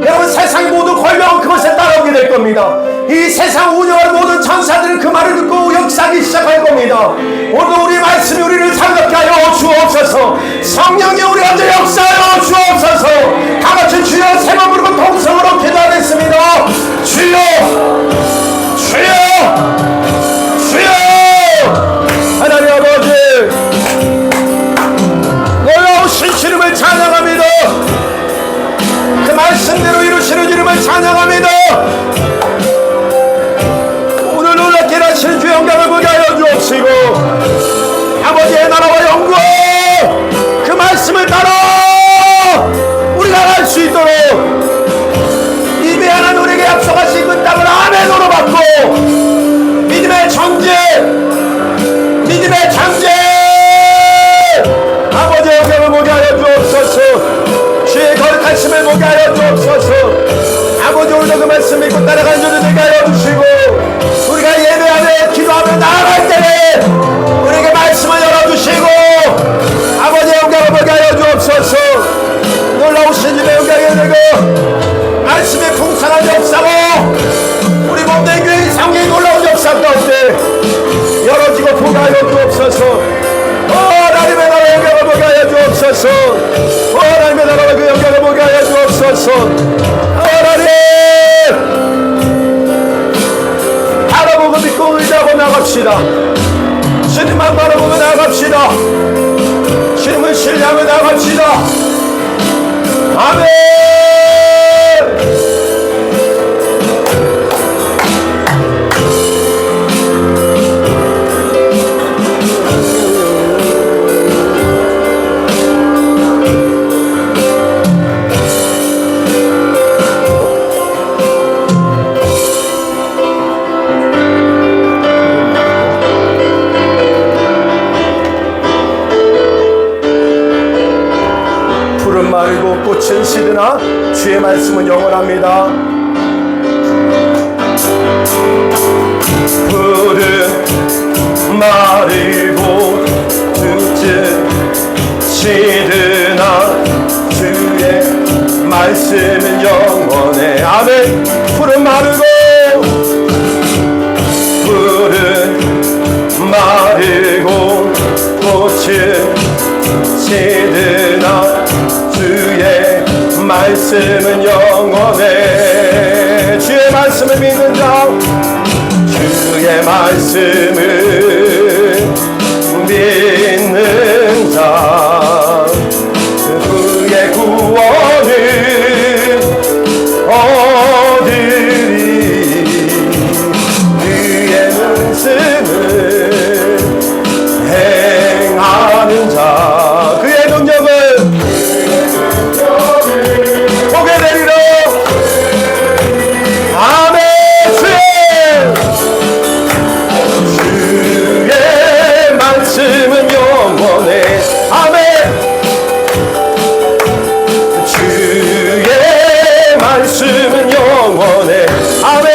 여러분 세상의 모든 권력은 그것에 따라오게 될 겁니다. 이 세상 운영할 모든 천사들은 그 말을 듣고 역사하기 시작할 겁니다. 오늘도 우리 말씀이 우리를 살갑게 하여 주옵소서. 성령이 우리 가운데 역사하여 주옵소서. 다같이 주여 세 번 부르고 동성으로 기도하겠습니다. 주여 주여 주여. 하나님 아버지 놀라우신 주님을 찬양합니다. 그 말씀대로 이루시는 주님을 찬양합니다. 오늘 놀랍게 하시는 주 영광을 보게 하여 주옵시고, 아버지의 나라와 영광 그 말씀을 따라 우리가 갈 수 있도록 이미하는 우리에게 약속하신 그 땅을 아멘으로 받고 믿음의 전제 아버지의 영광을 보게 하여 주옵소서. 주의 거룩하심을 보게 하여 주옵소서. 아버지 오늘도 그 말씀 믿고 따라가는 자들 되게 하여 주시고, 우리가 예배하며 기도하며 나아갈 때에 우리에게 말씀 주옵소서. 하나님의 나라와 그 영광을 보게 하여 주옵소서. 하나님 바라보고 믿고 의지하고 나갑시다. 주님만 바라보고 나갑시다. 주님을 신뢰하며 나갑시다. 아멘. 푸른 마르고 꽃은 시드나 주의 말씀은 영원합니다. 푸른 마르고 꽃은 시드나 주의 말씀은 영원해. 아멘. 푸른 마르고 꽃은 시드나 주의 말씀은 영원해. 주의 말씀을 믿는 자, 주의 말씀을 믿는 자, 그의 구원을 얻으리. 그의 말씀을 행하는 자, 그의 능력을 보게 되리라. 아멘. 주의 말씀은 영원해. 아멘. 주의 말씀은 영원해. 아멘.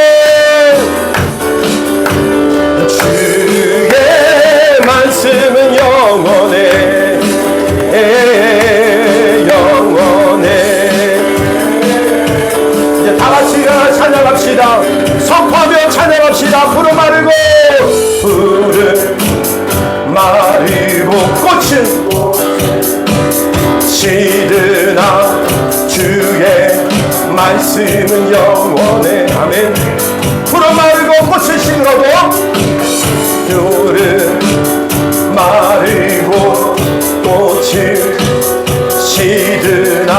주의 말씀은 영원해. 영원해. 이제 다 같이 찬양합시다. 선포하며 찬양합시다. 푸른 마르고 꽃은 시드나 주의 말씀은 영원해. 아멘. 푸른 마르고 꽃은 시들어도 푸른 마르고 꽃은 시드나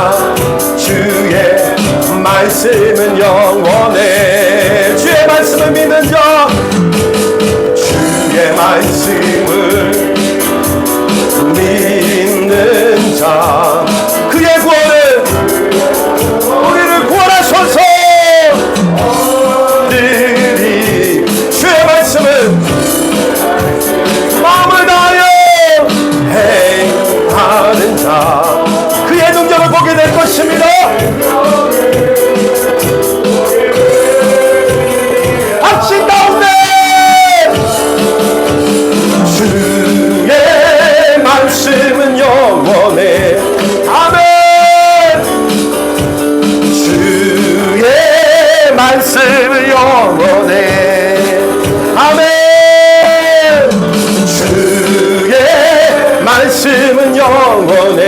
주의 말씀은 영원해. 주의 말씀을 믿는 자, 주의 말씀을 믿는 자, 그의 구원을 우리를 구원하소서. 들이 주의 말씀을 마음을 다하여 행하는 자, 그의 능력을 보게 될 것입니다. 확신 가운데 주의 말씀은 영원해. 아멘. 주의 말씀은 영원해. 아멘. 주의 말씀은 영원해.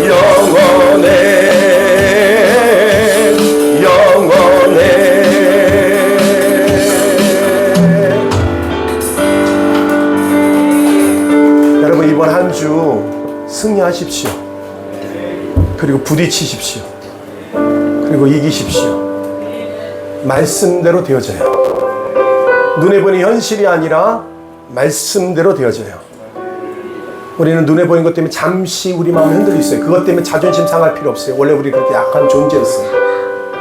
영원해. 영원해. 여러분, 이번 한 주 승리하십시오. 그리고 부딪히십시오. 그리고 이기십시오. 말씀대로 되어져요. 눈에 보이는 현실이 아니라 말씀대로 되어져요. 우리는 눈에 보이는 것 때문에 잠시 우리 마음이 흔들려 있어요. 그것 때문에 자존심 상할 필요 없어요. 원래 우리 그렇게 약한 존재였어요.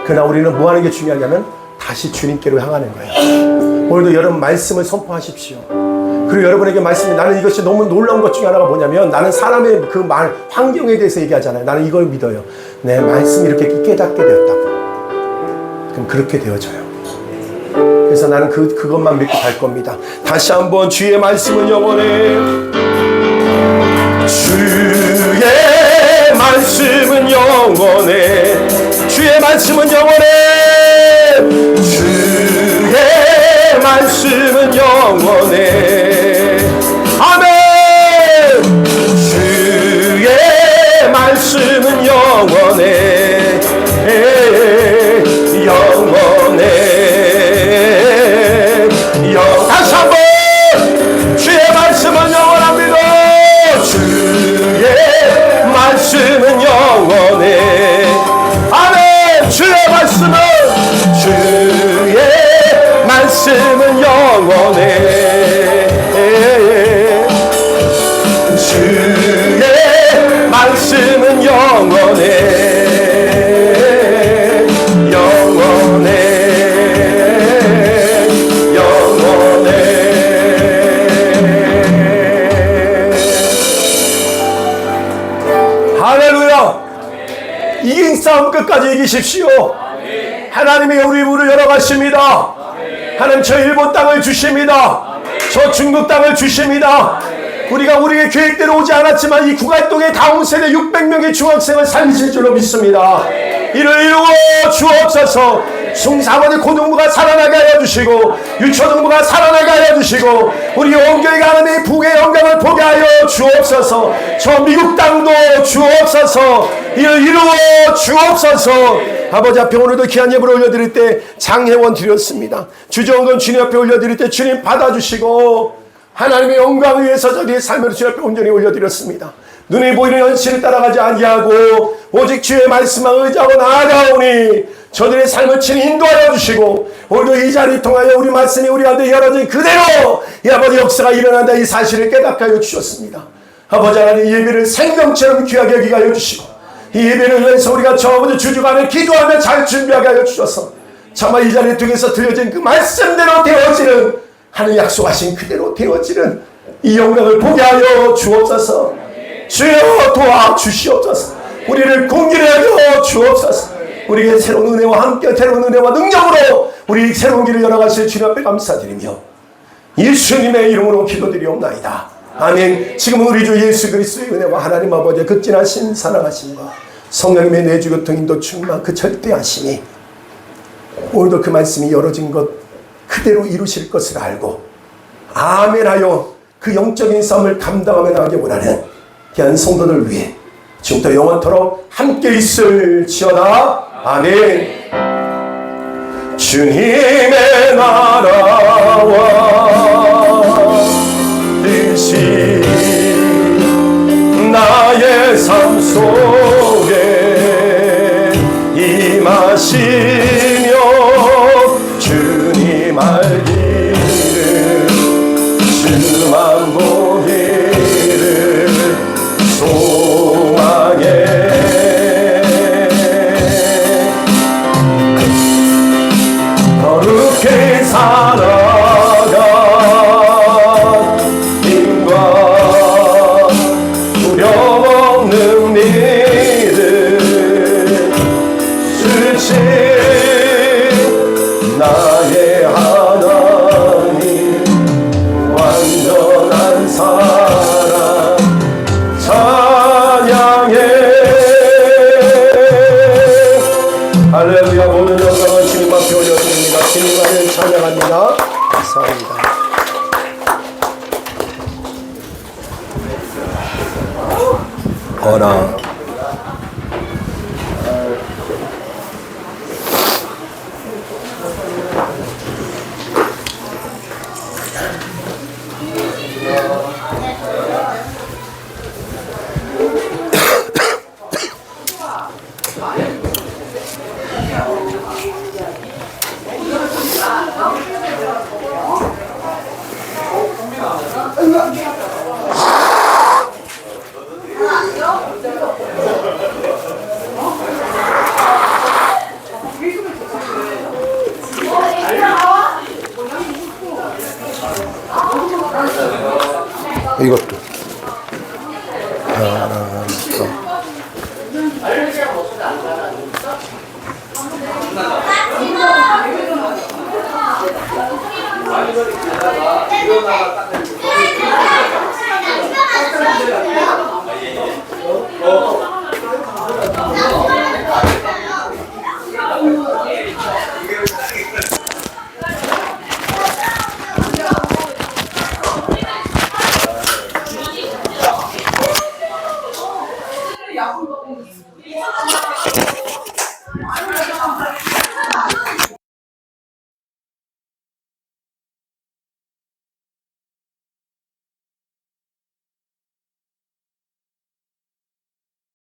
그러나 우리는 뭐 하는 게 중요하냐면 다시 주님께로 향하는 거예요. 오늘도 여러분 말씀을 선포하십시오. 그리고 여러분에게 말씀이, 나는 이것이 너무 놀라운 것 중에 하나가 뭐냐면, 나는 사람의 그 말, 환경에 대해서 얘기하잖아요. 나는 이걸 믿어요. 내 말씀이 이렇게 깨닫게 되었다고. 그럼 그렇게 되어져요. 그래서 나는 그것만 믿고 갈 겁니다. 다시 한번, 주의 말씀은 영원해. 주의 말씀은 영원해. 주의 말씀은 영원해. 주의 말씀은 영원해. 아멘. 싸움 끝까지 이기십시오. 하나님이 우리 문을 열어가십니다. 하나님 저 일본 땅을 주십니다. 저 중국 땅을 주십니다. 우리가 우리의 계획대로 오지 않았지만 이 구갈동의 다음 세대 600명의 중학생을 살리실 줄로 믿습니다. 이를 이루어 주옵소서. 중사번의 고등부가 살아나게 하여 주시고 유초등부가 살아나게 하여 주시고 우리 온교회가 하나님의 북의 영광을 보게 하여 주옵소서. 저 미국 땅도 주옵소서. 이를 이루어 주옵소서. 아버지 앞에 오늘도 귀한 예물을 올려드릴 때 장혜원 드렸습니다. 주정건 주님 앞에 올려드릴 때 주님 받아주시고 하나님의 영광을 위해서 저희의 삶을 주님 앞에 온전히 올려드렸습니다. 눈에 보이는 현실을 따라가지 아니하고 오직 주의 말씀만 의지하고 나아가오니 저들의 삶을 친히 인도하여 주시고 오늘도 이 자리를 통하여 우리 말씀이 우리 가운데 열어진 그대로 이 아버지 역사가 일어난다 이 사실을 깨닫게 하여 주셨습니다. 아버지 하나님 예배를 생명처럼 귀하게 여기게 하여 주시고 이 예배를 위해서 우리가 저 아버지 주주간에 기도하며 잘 준비하게 하여 주셔서 정말 이 자리를 통해서 들려진 그 말씀대로 되어지는 하늘 약속하신 그대로 되어지는 이 영광을 보게 하여 주옵소서. 주여 도와주시옵소서. 우리를 공개하여 하여 주옵소서. 우리에게 새로운 은혜와 함께 새로운 은혜와 능력으로 우리 새로운 길을 열어가실 주님 앞에 감사드리며 예수님의 이름으로 기도드리옵나이다. 아멘. 지금은 우리 주 예수 그리스도의 은혜와 하나님 아버지의 극진하신 사랑하심과 성령님의 내주교통 인도 충만 그 절대하심이 오늘도 그 말씀이 열어진 것 그대로 이루실 것을 알고 아멘하여 그 영적인 싸움을 감당하며 나가기 원하는 귀한 성도들 위해 지금부터 영원토록 함께 있을지어다. 아멘. 주님의 나라와 뜻이 나의 삶 속에 임하시며 주님 알기를 주만 보기를 소망해 거룩히 살아가 힘과 두려움없는 믿음 주신 나의 하나님 완전한 사랑 찬양해. 할렐루야. 모든 영광은 주님 앞에 올려드립니다. 주님만을 찬양합니다. 감사합니다. 어라 이것도 어.